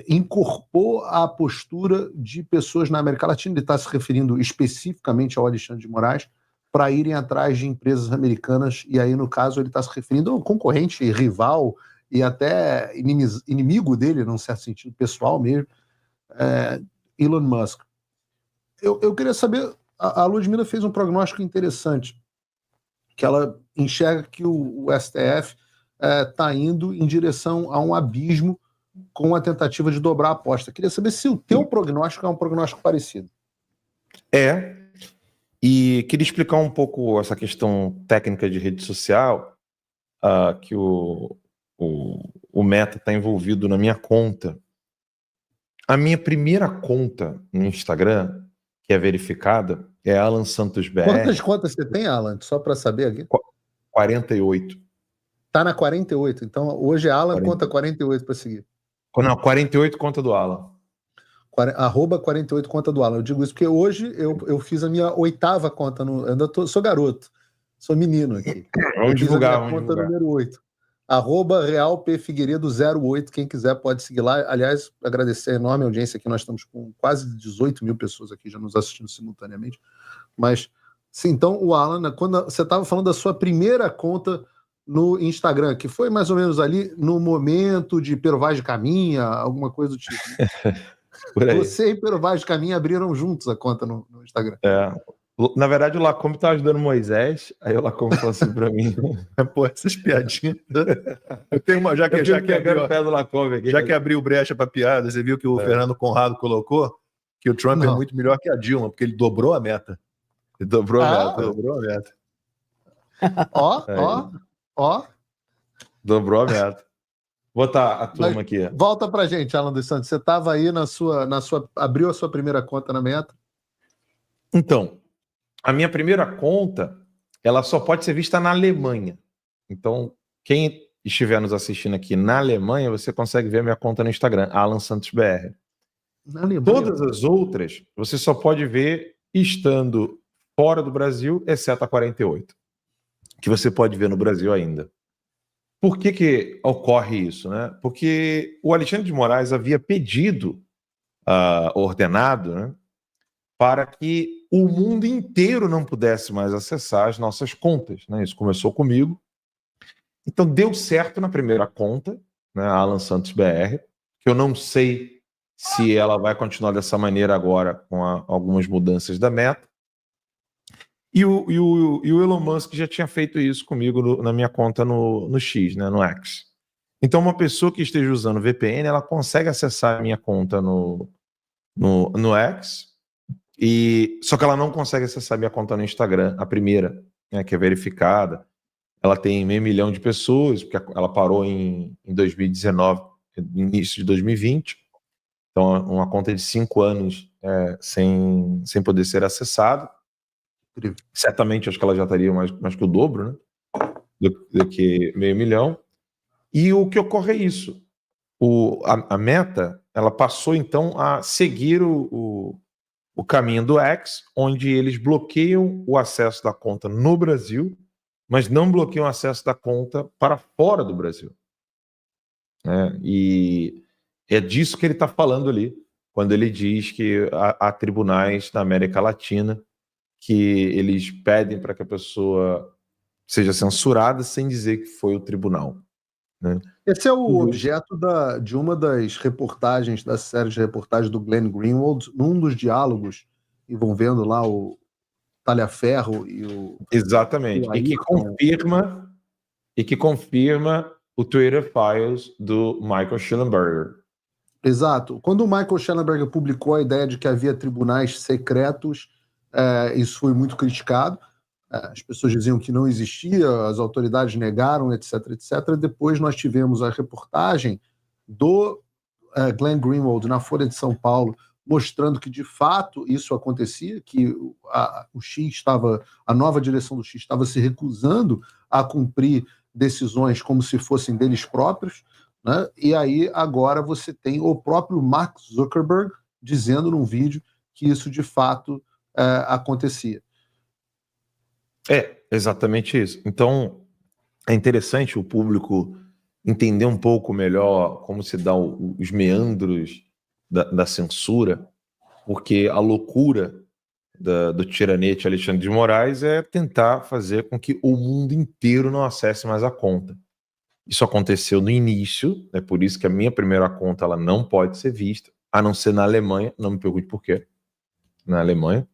Incorporou a postura de pessoas na América Latina. Ele está se referindo especificamente ao Alexandre de Moraes, para irem atrás de empresas americanas, e aí, no caso, ele está se referindo ao concorrente, rival e até inimigo dele, num certo sentido pessoal mesmo, Elon Musk. Eu queria saber, a Ludmila fez um prognóstico interessante, que ela enxerga que o STF está indo em direção a um abismo com a tentativa de dobrar a aposta. Queria saber se o teu prognóstico é um prognóstico parecido. E queria explicar um pouco essa questão técnica de rede social, que o Meta está envolvido na minha conta. A minha primeira conta no Instagram, que é verificada, é Alan Santos BR. Quantas contas você tem, Alan? Só para saber aqui. 48. Tá na 48. Então, hoje é Alan 48. conta 48 para seguir. Não, 48 conta do Alan. @48 conta do Alan. Eu digo isso porque hoje eu fiz a minha 8ª conta. Sou garoto. Sou menino aqui. Vamos divulgar. Conta número 8. @realpfigueiredo08. Quem quiser pode seguir lá. Aliás, agradecer a enorme audiência aqui. Nós estamos com quase 18 mil pessoas aqui já nos assistindo simultaneamente. Mas, sim, então, o Alan, quando você estava falando da sua primeira conta no Instagram, que foi mais ou menos ali no momento de Pero Vaz de Caminha, alguma coisa do tipo. Por aí. Você e Pero Vaz de Caminha abriram juntos a conta no Instagram. Na verdade, o Lacombe estava ajudando o Moisés, aí o Lacombe falou assim para mim: pô, essas piadinhas. Eu tenho uma, já que abriu brecha para piada, você viu que o Fernando Conrado colocou que o Trump é muito melhor que a Dilma, porque ele dobrou a meta. Ele dobrou a meta. Dobrou a meta. Ó. Dobrou a meta. Vou botar a turma aqui. Volta pra gente, Alan dos Santos. Você estava aí abriu a sua primeira conta na Meta? Então, a minha primeira conta, ela só pode ser vista na Alemanha. Então, quem estiver nos assistindo aqui na Alemanha, você consegue ver a minha conta no Instagram, Alan Santos BR. Na Alemanha. Todas as outras, você só pode ver estando fora do Brasil, exceto a 48, que você pode ver no Brasil ainda. Por que ocorre isso, né? Porque o Alexandre de Moraes havia pedido, ordenado, né, para que o mundo inteiro não pudesse mais acessar as nossas contas, né? Isso começou comigo. Então deu certo na primeira conta, né, Alan Santos BR, que eu não sei se ela vai continuar dessa maneira agora com algumas mudanças da Meta. E o Elon Musk já tinha feito isso comigo na minha conta no X, né, no X. Então, uma pessoa que esteja usando VPN, ela consegue acessar a minha conta no X, só que ela não consegue acessar a minha conta no Instagram, a primeira, né, que é verificada. Ela tem 500 mil de pessoas, porque ela parou em 2019, início de 2020. Então, uma conta de 5 anos sem poder ser acessada. Certamente, acho que ela já estaria mais que o dobro, né? Do que 500 mil. E o que ocorre é isso. A Meta, ela passou, então, a seguir o caminho do X, onde eles bloqueiam o acesso da conta no Brasil, mas não bloqueiam o acesso da conta para fora do Brasil. E é disso que ele está falando ali, quando ele diz que há tribunais na América Latina que eles pedem para que a pessoa seja censurada sem dizer que foi o tribunal, né? Esse é o objeto de uma das reportagens, da série de reportagens do Glenn Greenwald, num dos diálogos envolvendo lá o Talhaferro e o... Exatamente, e que confirma o Twitter Files do Michael Shellenberger. Exato. Quando o Michael Shellenberger publicou a ideia de que havia tribunais secretos, isso foi muito criticado. As pessoas diziam que não existia, as autoridades negaram, etc, etc. Depois nós tivemos a reportagem do Glenn Greenwald na Folha de São Paulo, mostrando que de fato isso acontecia, que a nova direção do X estava se recusando a cumprir decisões como se fossem deles próprios, né? E aí agora você tem o próprio Mark Zuckerberg dizendo num vídeo que isso de fato acontecia. Exatamente isso. Então, é interessante o público entender um pouco melhor como se dá os meandros da censura, porque a loucura do tiranete Alexandre de Moraes é tentar fazer com que o mundo inteiro não acesse mais a conta. Isso aconteceu no início, é por isso que a minha primeira conta ela não pode ser vista, a não ser na Alemanha, não me pergunte por quê, na Alemanha.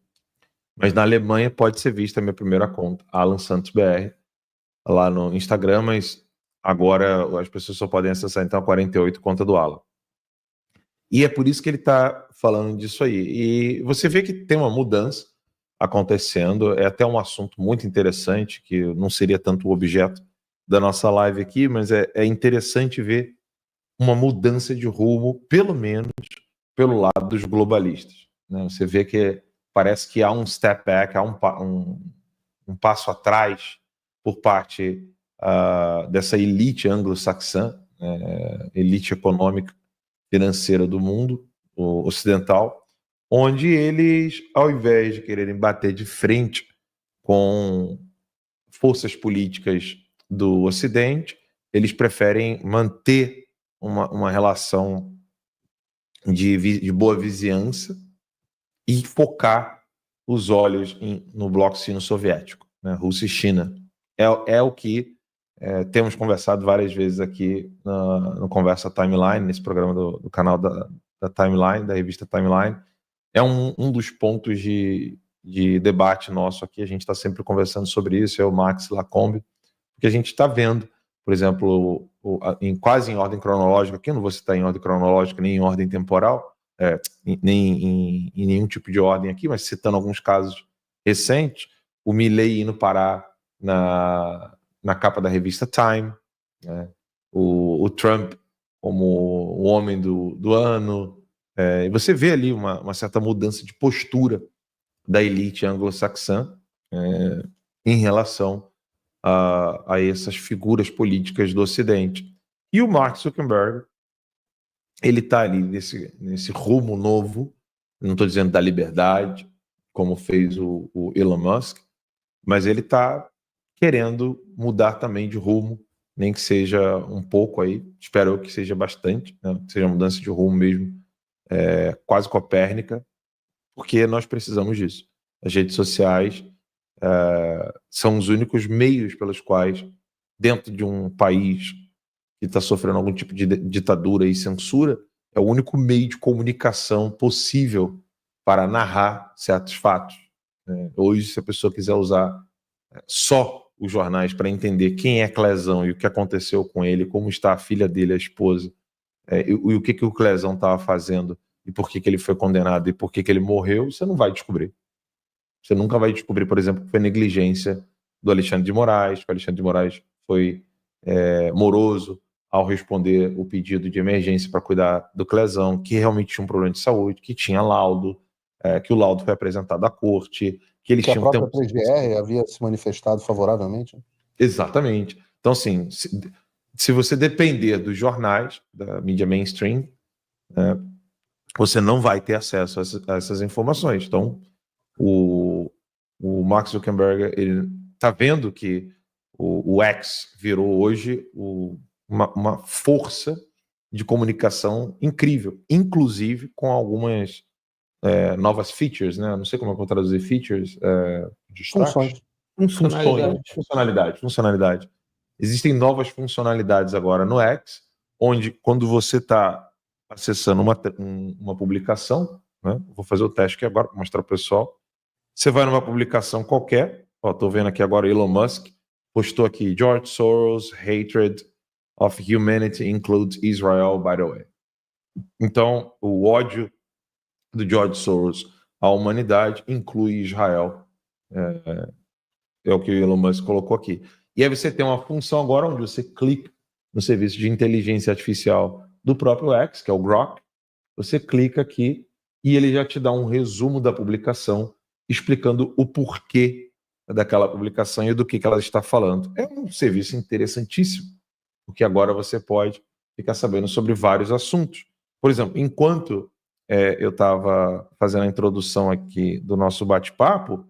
Mas na Alemanha pode ser vista a minha primeira conta, Alan Santos BR, lá no Instagram, mas agora as pessoas só podem acessar então a 48 conta do Alan. E é por isso que ele está falando disso aí. E você vê que tem uma mudança. acontecendo. É até um assunto muito interessante, que não seria tanto o objeto da nossa live aqui, mas é interessante ver uma mudança de rumo, pelo menos pelo lado dos globalistas, né? Você vê que parece que há um step back, há um passo atrás por parte dessa elite anglo-saxã, elite econômica financeira do mundo ocidental, onde eles, ao invés de quererem bater de frente com forças políticas do Ocidente, eles preferem manter uma relação de boa vizinhança e focar os olhos no bloco sino-soviético, né? Rússia e China. É o que temos conversado várias vezes aqui no Conversa Timeline, nesse programa do canal da Timeline, da revista Timeline. É um dos pontos de debate nosso aqui. A gente está sempre conversando sobre isso, o Max Lacombe, porque a gente está vendo, por exemplo, quase em ordem cronológica, aqui eu não vou citar em ordem cronológica, nem em ordem temporal, nem em nenhum tipo de ordem aqui, mas citando alguns casos recentes, o Milley indo parar na capa da revista Time, né? O Trump como o homem do ano, e você vê ali uma certa mudança de postura da elite anglo-saxã em relação a essas figuras políticas do Ocidente. E o Mark Zuckerberg, ele está ali nesse rumo novo, não estou dizendo da liberdade, como fez o Elon Musk, mas ele está querendo mudar também de rumo, nem que seja um pouco aí, espero que seja bastante, né? Que seja mudança de rumo mesmo, quase copérnica, porque nós precisamos disso. As redes sociais são os únicos meios pelos quais, dentro de um país que está sofrendo algum tipo de ditadura e censura, é o único meio de comunicação possível para narrar certos fatos. Hoje, se a pessoa quiser usar só os jornais para entender quem é Clezão e o que aconteceu com ele, como está a filha dele, a esposa, e o que o Clezão estava fazendo, e por que ele foi condenado, e por que ele morreu, você não vai descobrir. Você nunca vai descobrir, por exemplo, que foi negligência do Alexandre de Moraes, que o Alexandre de Moraes foi moroso ao responder o pedido de emergência para cuidar do Clezão, que realmente tinha um problema de saúde, que tinha laudo, que o laudo foi apresentado à corte, que eles tinham... a própria 3GR havia se manifestado favoravelmente. Exatamente. Então, assim, se você depender dos jornais, da mídia mainstream, você não vai ter acesso a essas informações. Então, o Mark Zuckerberg, ele está vendo que o X virou hoje uma força de comunicação incrível, inclusive com algumas novas features, né? Não sei como eu vou traduzir features, funcionalidade. Existem novas funcionalidades agora no X, onde quando você está acessando uma publicação, né? Vou fazer o teste aqui agora para mostrar para o pessoal. Você vai numa publicação qualquer, estou vendo aqui agora Elon Musk, postou aqui, George Soros, hatred of humanity includes Israel, by the way. Então, o ódio do George Soros à humanidade inclui Israel. É o que o Elon Musk colocou aqui. E aí você tem uma função agora onde você clica no serviço de inteligência artificial do próprio X, que é o Grok, você clica aqui e ele já te dá um resumo da publicação, explicando o porquê daquela publicação e do que ela está falando. É um serviço interessantíssimo, porque agora você pode ficar sabendo sobre vários assuntos. Por exemplo, enquanto eu estava fazendo a introdução aqui do nosso bate-papo,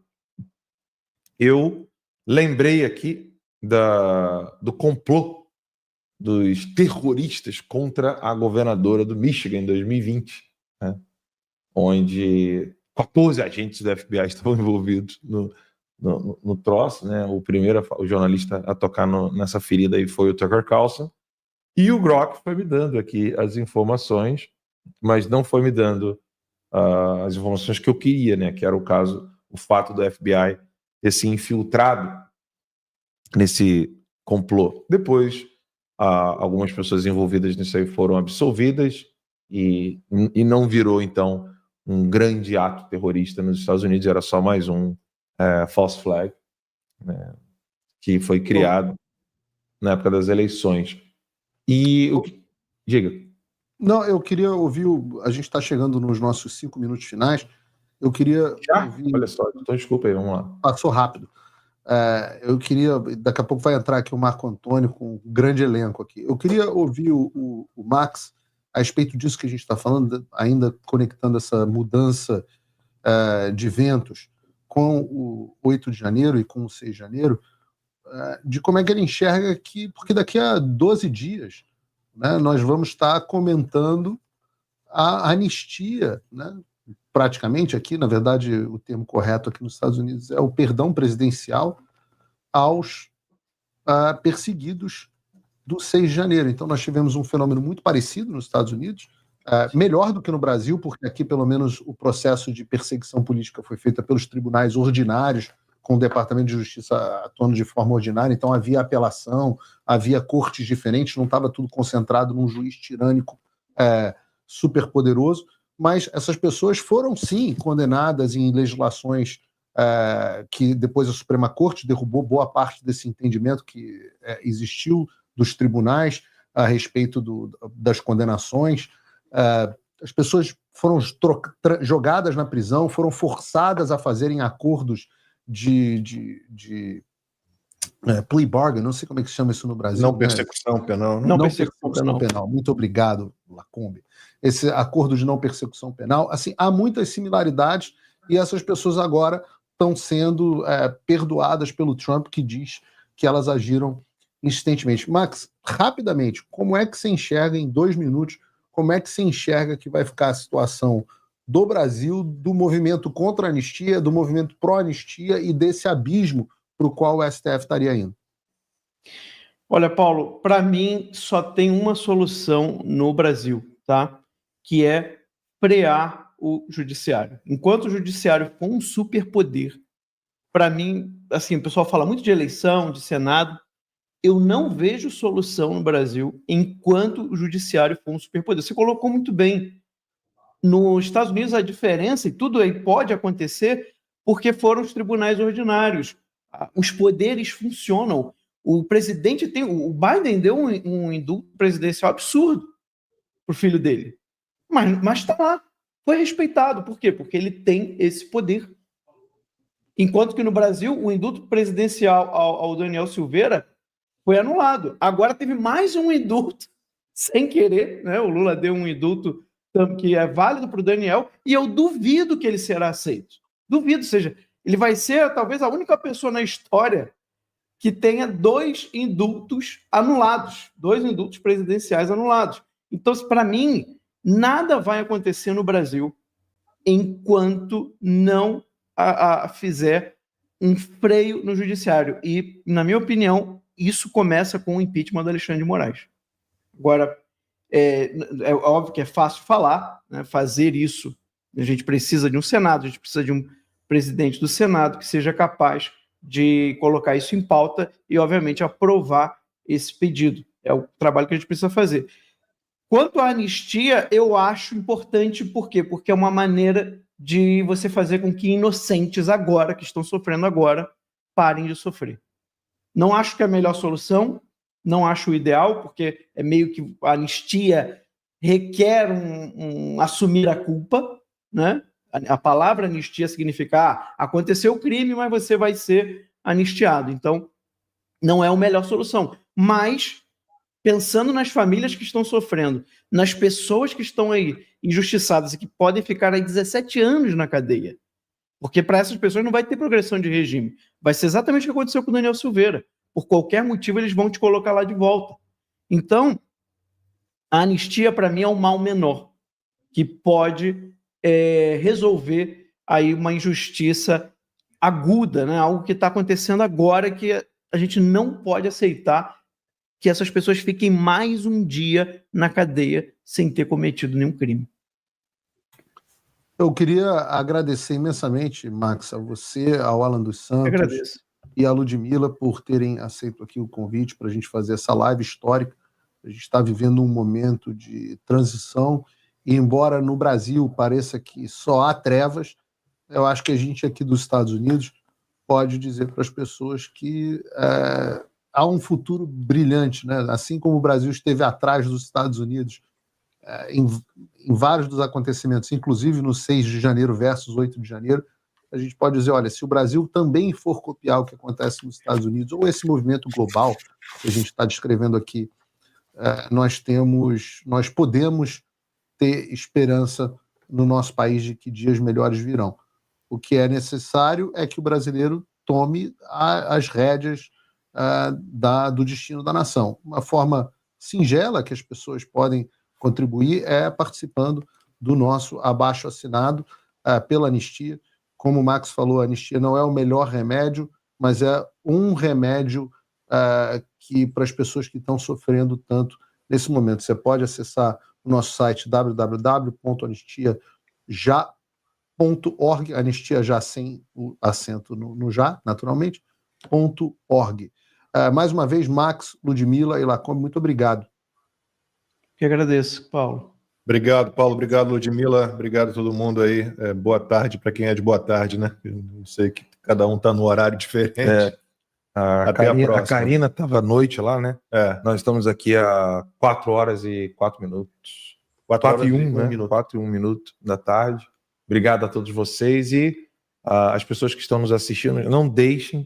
eu lembrei aqui do complô dos terroristas contra a governadora do Michigan em 2020, né? Onde 14 agentes do FBI estavam envolvidos no troço, né? O jornalista a tocar nessa ferida aí foi o Tucker Carlson, e o Grok foi me dando aqui as informações, mas não foi me dando as informações que eu queria, né? Que era o fato do FBI ter se infiltrado nesse complô. Depois, algumas pessoas envolvidas nisso aí foram absolvidas e não virou, então, um grande ato terrorista nos Estados Unidos, era só mais um false flag, né, que foi criado na época das eleições. E diga. Não, eu queria ouvir. A gente está chegando nos nossos 5 minutos finais. Eu queria ouvir. Olha só, então desculpa aí, vamos lá. Passou rápido. Eu queria. Daqui a pouco vai entrar aqui o Marco Antônio com um grande elenco aqui. Eu queria ouvir o Max a respeito disso que a gente está falando, ainda conectando essa mudança de ventos com o 8 de janeiro e com o 6 de janeiro, de como é que ele enxerga que, porque daqui a 12 dias, né, nós vamos estar comentando a anistia, né, praticamente aqui, na verdade, o termo correto aqui nos Estados Unidos é o perdão presidencial aos perseguidos do 6 de janeiro. Então, nós tivemos um fenômeno muito parecido nos Estados Unidos, melhor do que no Brasil, porque aqui, pelo menos, o processo de perseguição política foi feito pelos tribunais ordinários, com o Departamento de Justiça atuando de forma ordinária, então havia apelação, havia cortes diferentes, não estava tudo concentrado num juiz tirânico super poderoso, mas essas pessoas foram, sim, condenadas em legislações que depois a Suprema Corte derrubou boa parte desse entendimento que existiu dos tribunais a respeito das condenações. As pessoas foram jogadas na prisão, foram forçadas a fazerem acordos de plea bargain, não sei como é que se chama isso no Brasil. Não persecução penal. Não persecução penal. Muito obrigado, Lacombe. Esse acordo de não persecução penal, assim, há muitas similaridades e essas pessoas agora estão sendo perdoadas pelo Trump, que diz que elas agiram insistentemente. Max, rapidamente, como é que você enxerga, em 2 minutos, como é que você enxerga que vai ficar a situação do Brasil, do movimento contra a anistia, do movimento pró-anistia e desse abismo para o qual o STF estaria indo? Olha, Paulo, para mim só tem uma solução no Brasil, tá? Que é frear o judiciário. Enquanto o judiciário for um superpoder, para mim, assim, o pessoal fala muito de eleição, de Senado, eu não vejo solução no Brasil enquanto o judiciário for um superpoder. Você colocou muito bem. Nos Estados Unidos, a diferença, e tudo aí pode acontecer, porque foram os tribunais ordinários. Os poderes funcionam. O presidente tem... O Biden deu um indulto presidencial absurdo para o filho dele. Mas está lá. Foi respeitado. Por quê? Porque ele tem esse poder. Enquanto que no Brasil, o indulto presidencial ao Daniel Silveira foi anulado. Agora teve mais um indulto, sem querer, né? O Lula deu um indulto que é válido para o Daniel, e eu duvido que ele será aceito. Duvido, ou seja, ele vai ser talvez a única pessoa na história que tenha 2 indultos anulados, 2 indultos presidenciais anulados. Então, para mim, nada vai acontecer no Brasil enquanto não fizer um freio no judiciário. E, na minha opinião, isso começa com o impeachment do Alexandre de Moraes. Agora, é óbvio que é fácil falar, né? Fazer isso, a gente precisa de um Senado, a gente precisa de um presidente do Senado que seja capaz de colocar isso em pauta e, obviamente, aprovar esse pedido. É o trabalho que a gente precisa fazer. Quanto à anistia, eu acho importante, por quê? Porque é uma maneira de você fazer com que inocentes agora, que estão sofrendo agora, parem de sofrer. Não acho que é a melhor solução, não acho o ideal, porque é meio que a anistia requer assumir a culpa, né? A palavra anistia significa aconteceu o crime, mas você vai ser anistiado. Então, não é a melhor solução. Mas, pensando nas famílias que estão sofrendo, nas pessoas que estão aí injustiçadas e que podem ficar aí 17 anos na cadeia, porque para essas pessoas não vai ter progressão de regime. Vai ser exatamente o que aconteceu com o Daniel Silveira. Por qualquer motivo, eles vão te colocar lá de volta. Então, a anistia, para mim, é um mal menor, que pode resolver aí uma injustiça aguda, né? Algo que está acontecendo agora que a gente não pode aceitar que essas pessoas fiquem mais um dia na cadeia sem ter cometido nenhum crime. Eu queria agradecer imensamente, Max, a você, ao Alan dos Santos e a Ludmila por terem aceito aqui o convite para a gente fazer essa live histórica. A gente está vivendo um momento de transição E embora no Brasil pareça que só há trevas, eu acho que a gente aqui dos Estados Unidos pode dizer para as pessoas que há um futuro brilhante, né? Assim como o Brasil esteve atrás dos Estados Unidos em vários dos acontecimentos, inclusive no 6 de janeiro versus 8 de janeiro, a gente pode dizer, olha, se o Brasil também for copiar o que acontece nos Estados Unidos, ou esse movimento global que a gente está descrevendo aqui, nós podemos ter esperança no nosso país de que dias melhores virão. O que é necessário é que o brasileiro tome as rédeas do destino da nação. Uma forma singela que as pessoas podem contribuir é participando do nosso abaixo-assinado pela anistia. Como o Max falou, a anistia não é o melhor remédio, mas é um remédio que para as pessoas que estão sofrendo tanto nesse momento. Você pode acessar o nosso site www.anistiaja.org, anistia já sem o acento no já, naturalmente, .org. Mais uma vez, Max, Ludmila e Lacombe, muito obrigado. Que agradeço, Paulo. Obrigado, Paulo. Obrigado, Ludmila. Obrigado a todo mundo aí. Boa tarde para quem é de boa tarde, né? Eu sei que cada um está no horário diferente. A Karina estava à noite lá, né? Nós estamos aqui a 4 horas e 4 minutos. 4 e 1, né? 4 e 1 minuto da tarde. Obrigado a todos vocês e as pessoas que estão nos assistindo, não deixem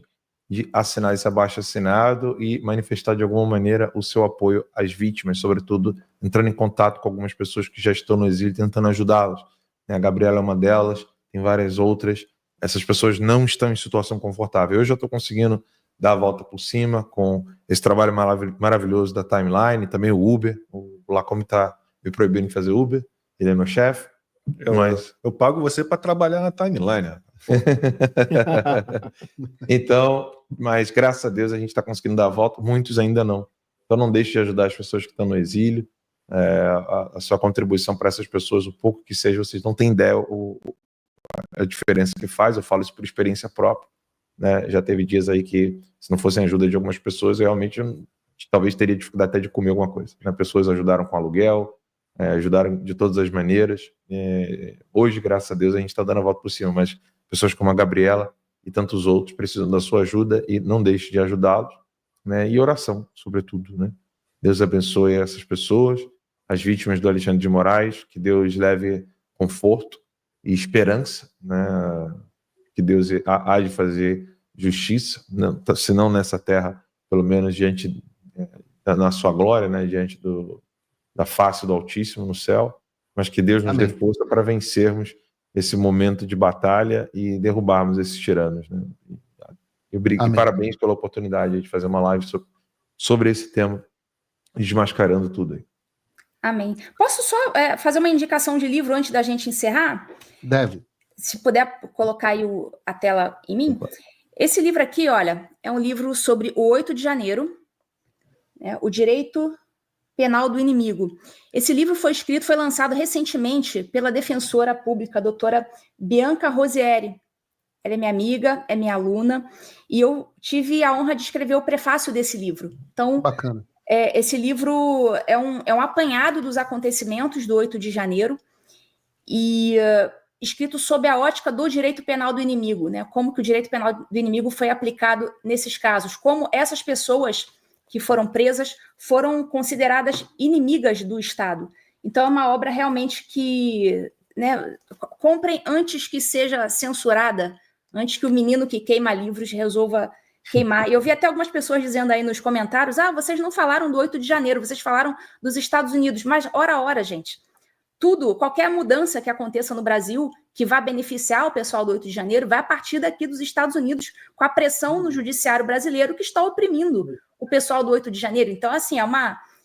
de assinar esse abaixo-assinado e manifestar de alguma maneira o seu apoio às vítimas, sobretudo entrando em contato com algumas pessoas que já estão no exílio tentando ajudá-las. A Gabriela é uma delas, tem várias outras. Essas pessoas não estão em situação confortável. Eu já estou conseguindo dar a volta por cima com esse trabalho maravilhoso da Timeline, também o Uber. O Lacombe está me proibindo de fazer Uber, ele é meu chefe. Eu pago você para trabalhar na Timeline. Então, mas graças a Deus a gente está conseguindo dar a volta, muitos ainda não. Então não deixe de ajudar as pessoas que estão no exílio. A sua contribuição para essas pessoas, o pouco que seja, vocês não têm ideia a diferença que faz. Eu falo isso por experiência própria, né? Já teve dias aí que, se não fossem a ajuda de algumas pessoas, eu realmente talvez teria dificuldade até de comer alguma coisa, né? Pessoas ajudaram com aluguel, ajudaram de todas as maneiras. Hoje, graças a Deus, a gente está dando a volta por cima, mas pessoas como a Gabriela e tantos outros precisam da sua ajuda e não deixe de ajudá-los, né? E oração, sobretudo, né? Deus abençoe essas pessoas, as vítimas do Alexandre de Moraes, que Deus leve conforto e esperança, né? Que Deus há de fazer justiça, se não nessa terra, pelo menos diante na sua glória, né? Diante da face do Altíssimo no céu, mas que Deus nos dê força para vencermos esse momento de batalha e derrubarmos esses tiranos, né? E parabéns pela oportunidade de fazer uma live sobre esse tema, desmascarando tudo aí. Amém. Posso só fazer uma indicação de livro antes da gente encerrar? Deve. Se puder colocar aí a tela em mim. Esse livro aqui, olha, é um livro sobre o 8 de janeiro, né, o direito penal do inimigo. Esse livro foi lançado recentemente pela defensora pública, a doutora Bianca Rosieri. Ela é minha amiga, é minha aluna, e eu tive a honra de escrever o prefácio desse livro. Então, bacana. Esse livro é um apanhado dos acontecimentos do 8 de janeiro e escrito sob a ótica do direito penal do inimigo, né? Como que o direito penal do inimigo foi aplicado nesses casos, como essas pessoas que foram presas foram consideradas inimigas do Estado. Então é uma obra realmente que, né, comprem antes que seja censurada, antes que o menino que queima livros resolva queimar. E eu vi até algumas pessoas dizendo aí nos comentários, vocês não falaram do 8 de janeiro, vocês falaram dos Estados Unidos, mas ora, gente, qualquer mudança que aconteça no Brasil que vá beneficiar o pessoal do 8 de janeiro vai a partir daqui dos Estados Unidos, com a pressão no judiciário brasileiro que está oprimindo o pessoal do 8 de janeiro. Então, assim,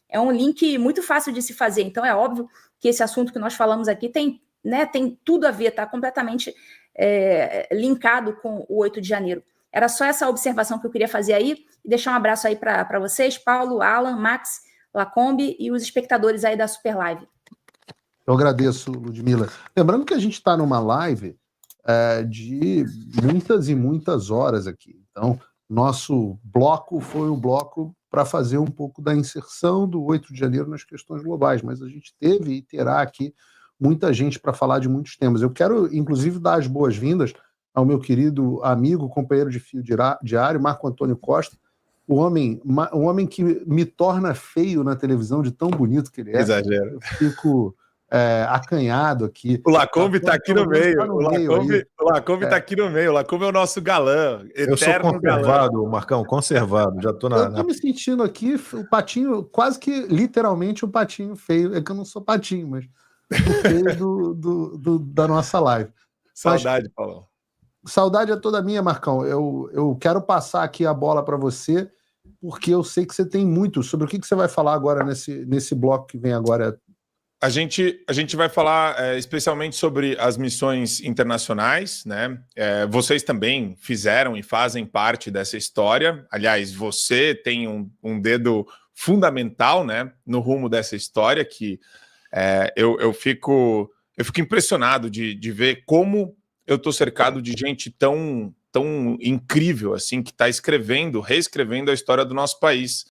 é um link muito fácil de se fazer. Então, é óbvio que esse assunto que nós falamos aqui tem tudo a ver, está completamente linkado com o 8 de janeiro. Era só essa observação que eu queria fazer aí e deixar um abraço aí para vocês, Paulo, Alan, Max, Lacombe e os espectadores aí da Super Live. Eu agradeço, Ludmila. Lembrando que a gente está numa live de muitas e muitas horas aqui. Então, nosso bloco foi um bloco para fazer um pouco da inserção do 8 de janeiro nas questões globais, mas a gente teve e terá aqui muita gente para falar de muitos temas. Eu quero, inclusive, dar as boas-vindas ao meu querido amigo, companheiro de fio diário, Marco Antônio Costa, um homem que me torna feio na televisão de tão bonito que ele é. Exagero. Eu fico acanhado aqui. O Lacombe está aqui no meio. O Lacombe É. está aqui no meio. O Lacombe é o nosso galã. Eu sou conservado, Marcão, conservado. Já tô Eu tô me sentindo aqui o patinho, quase que literalmente o patinho feio. É que eu não sou patinho, mas o feio da nossa live. Saudade, Paulão. Saudade é toda minha, Marcão. Eu quero passar aqui a bola para você, porque eu sei que você tem muito. Sobre o que você vai falar agora nesse bloco que vem agora? A gente vai falar especialmente sobre as missões internacionais, né? Vocês também fizeram e fazem parte dessa história. Aliás, você tem um dedo fundamental, né, no rumo dessa história, que eu fico impressionado de ver como eu estou cercado de gente tão incrível assim, que está reescrevendo a história do nosso país.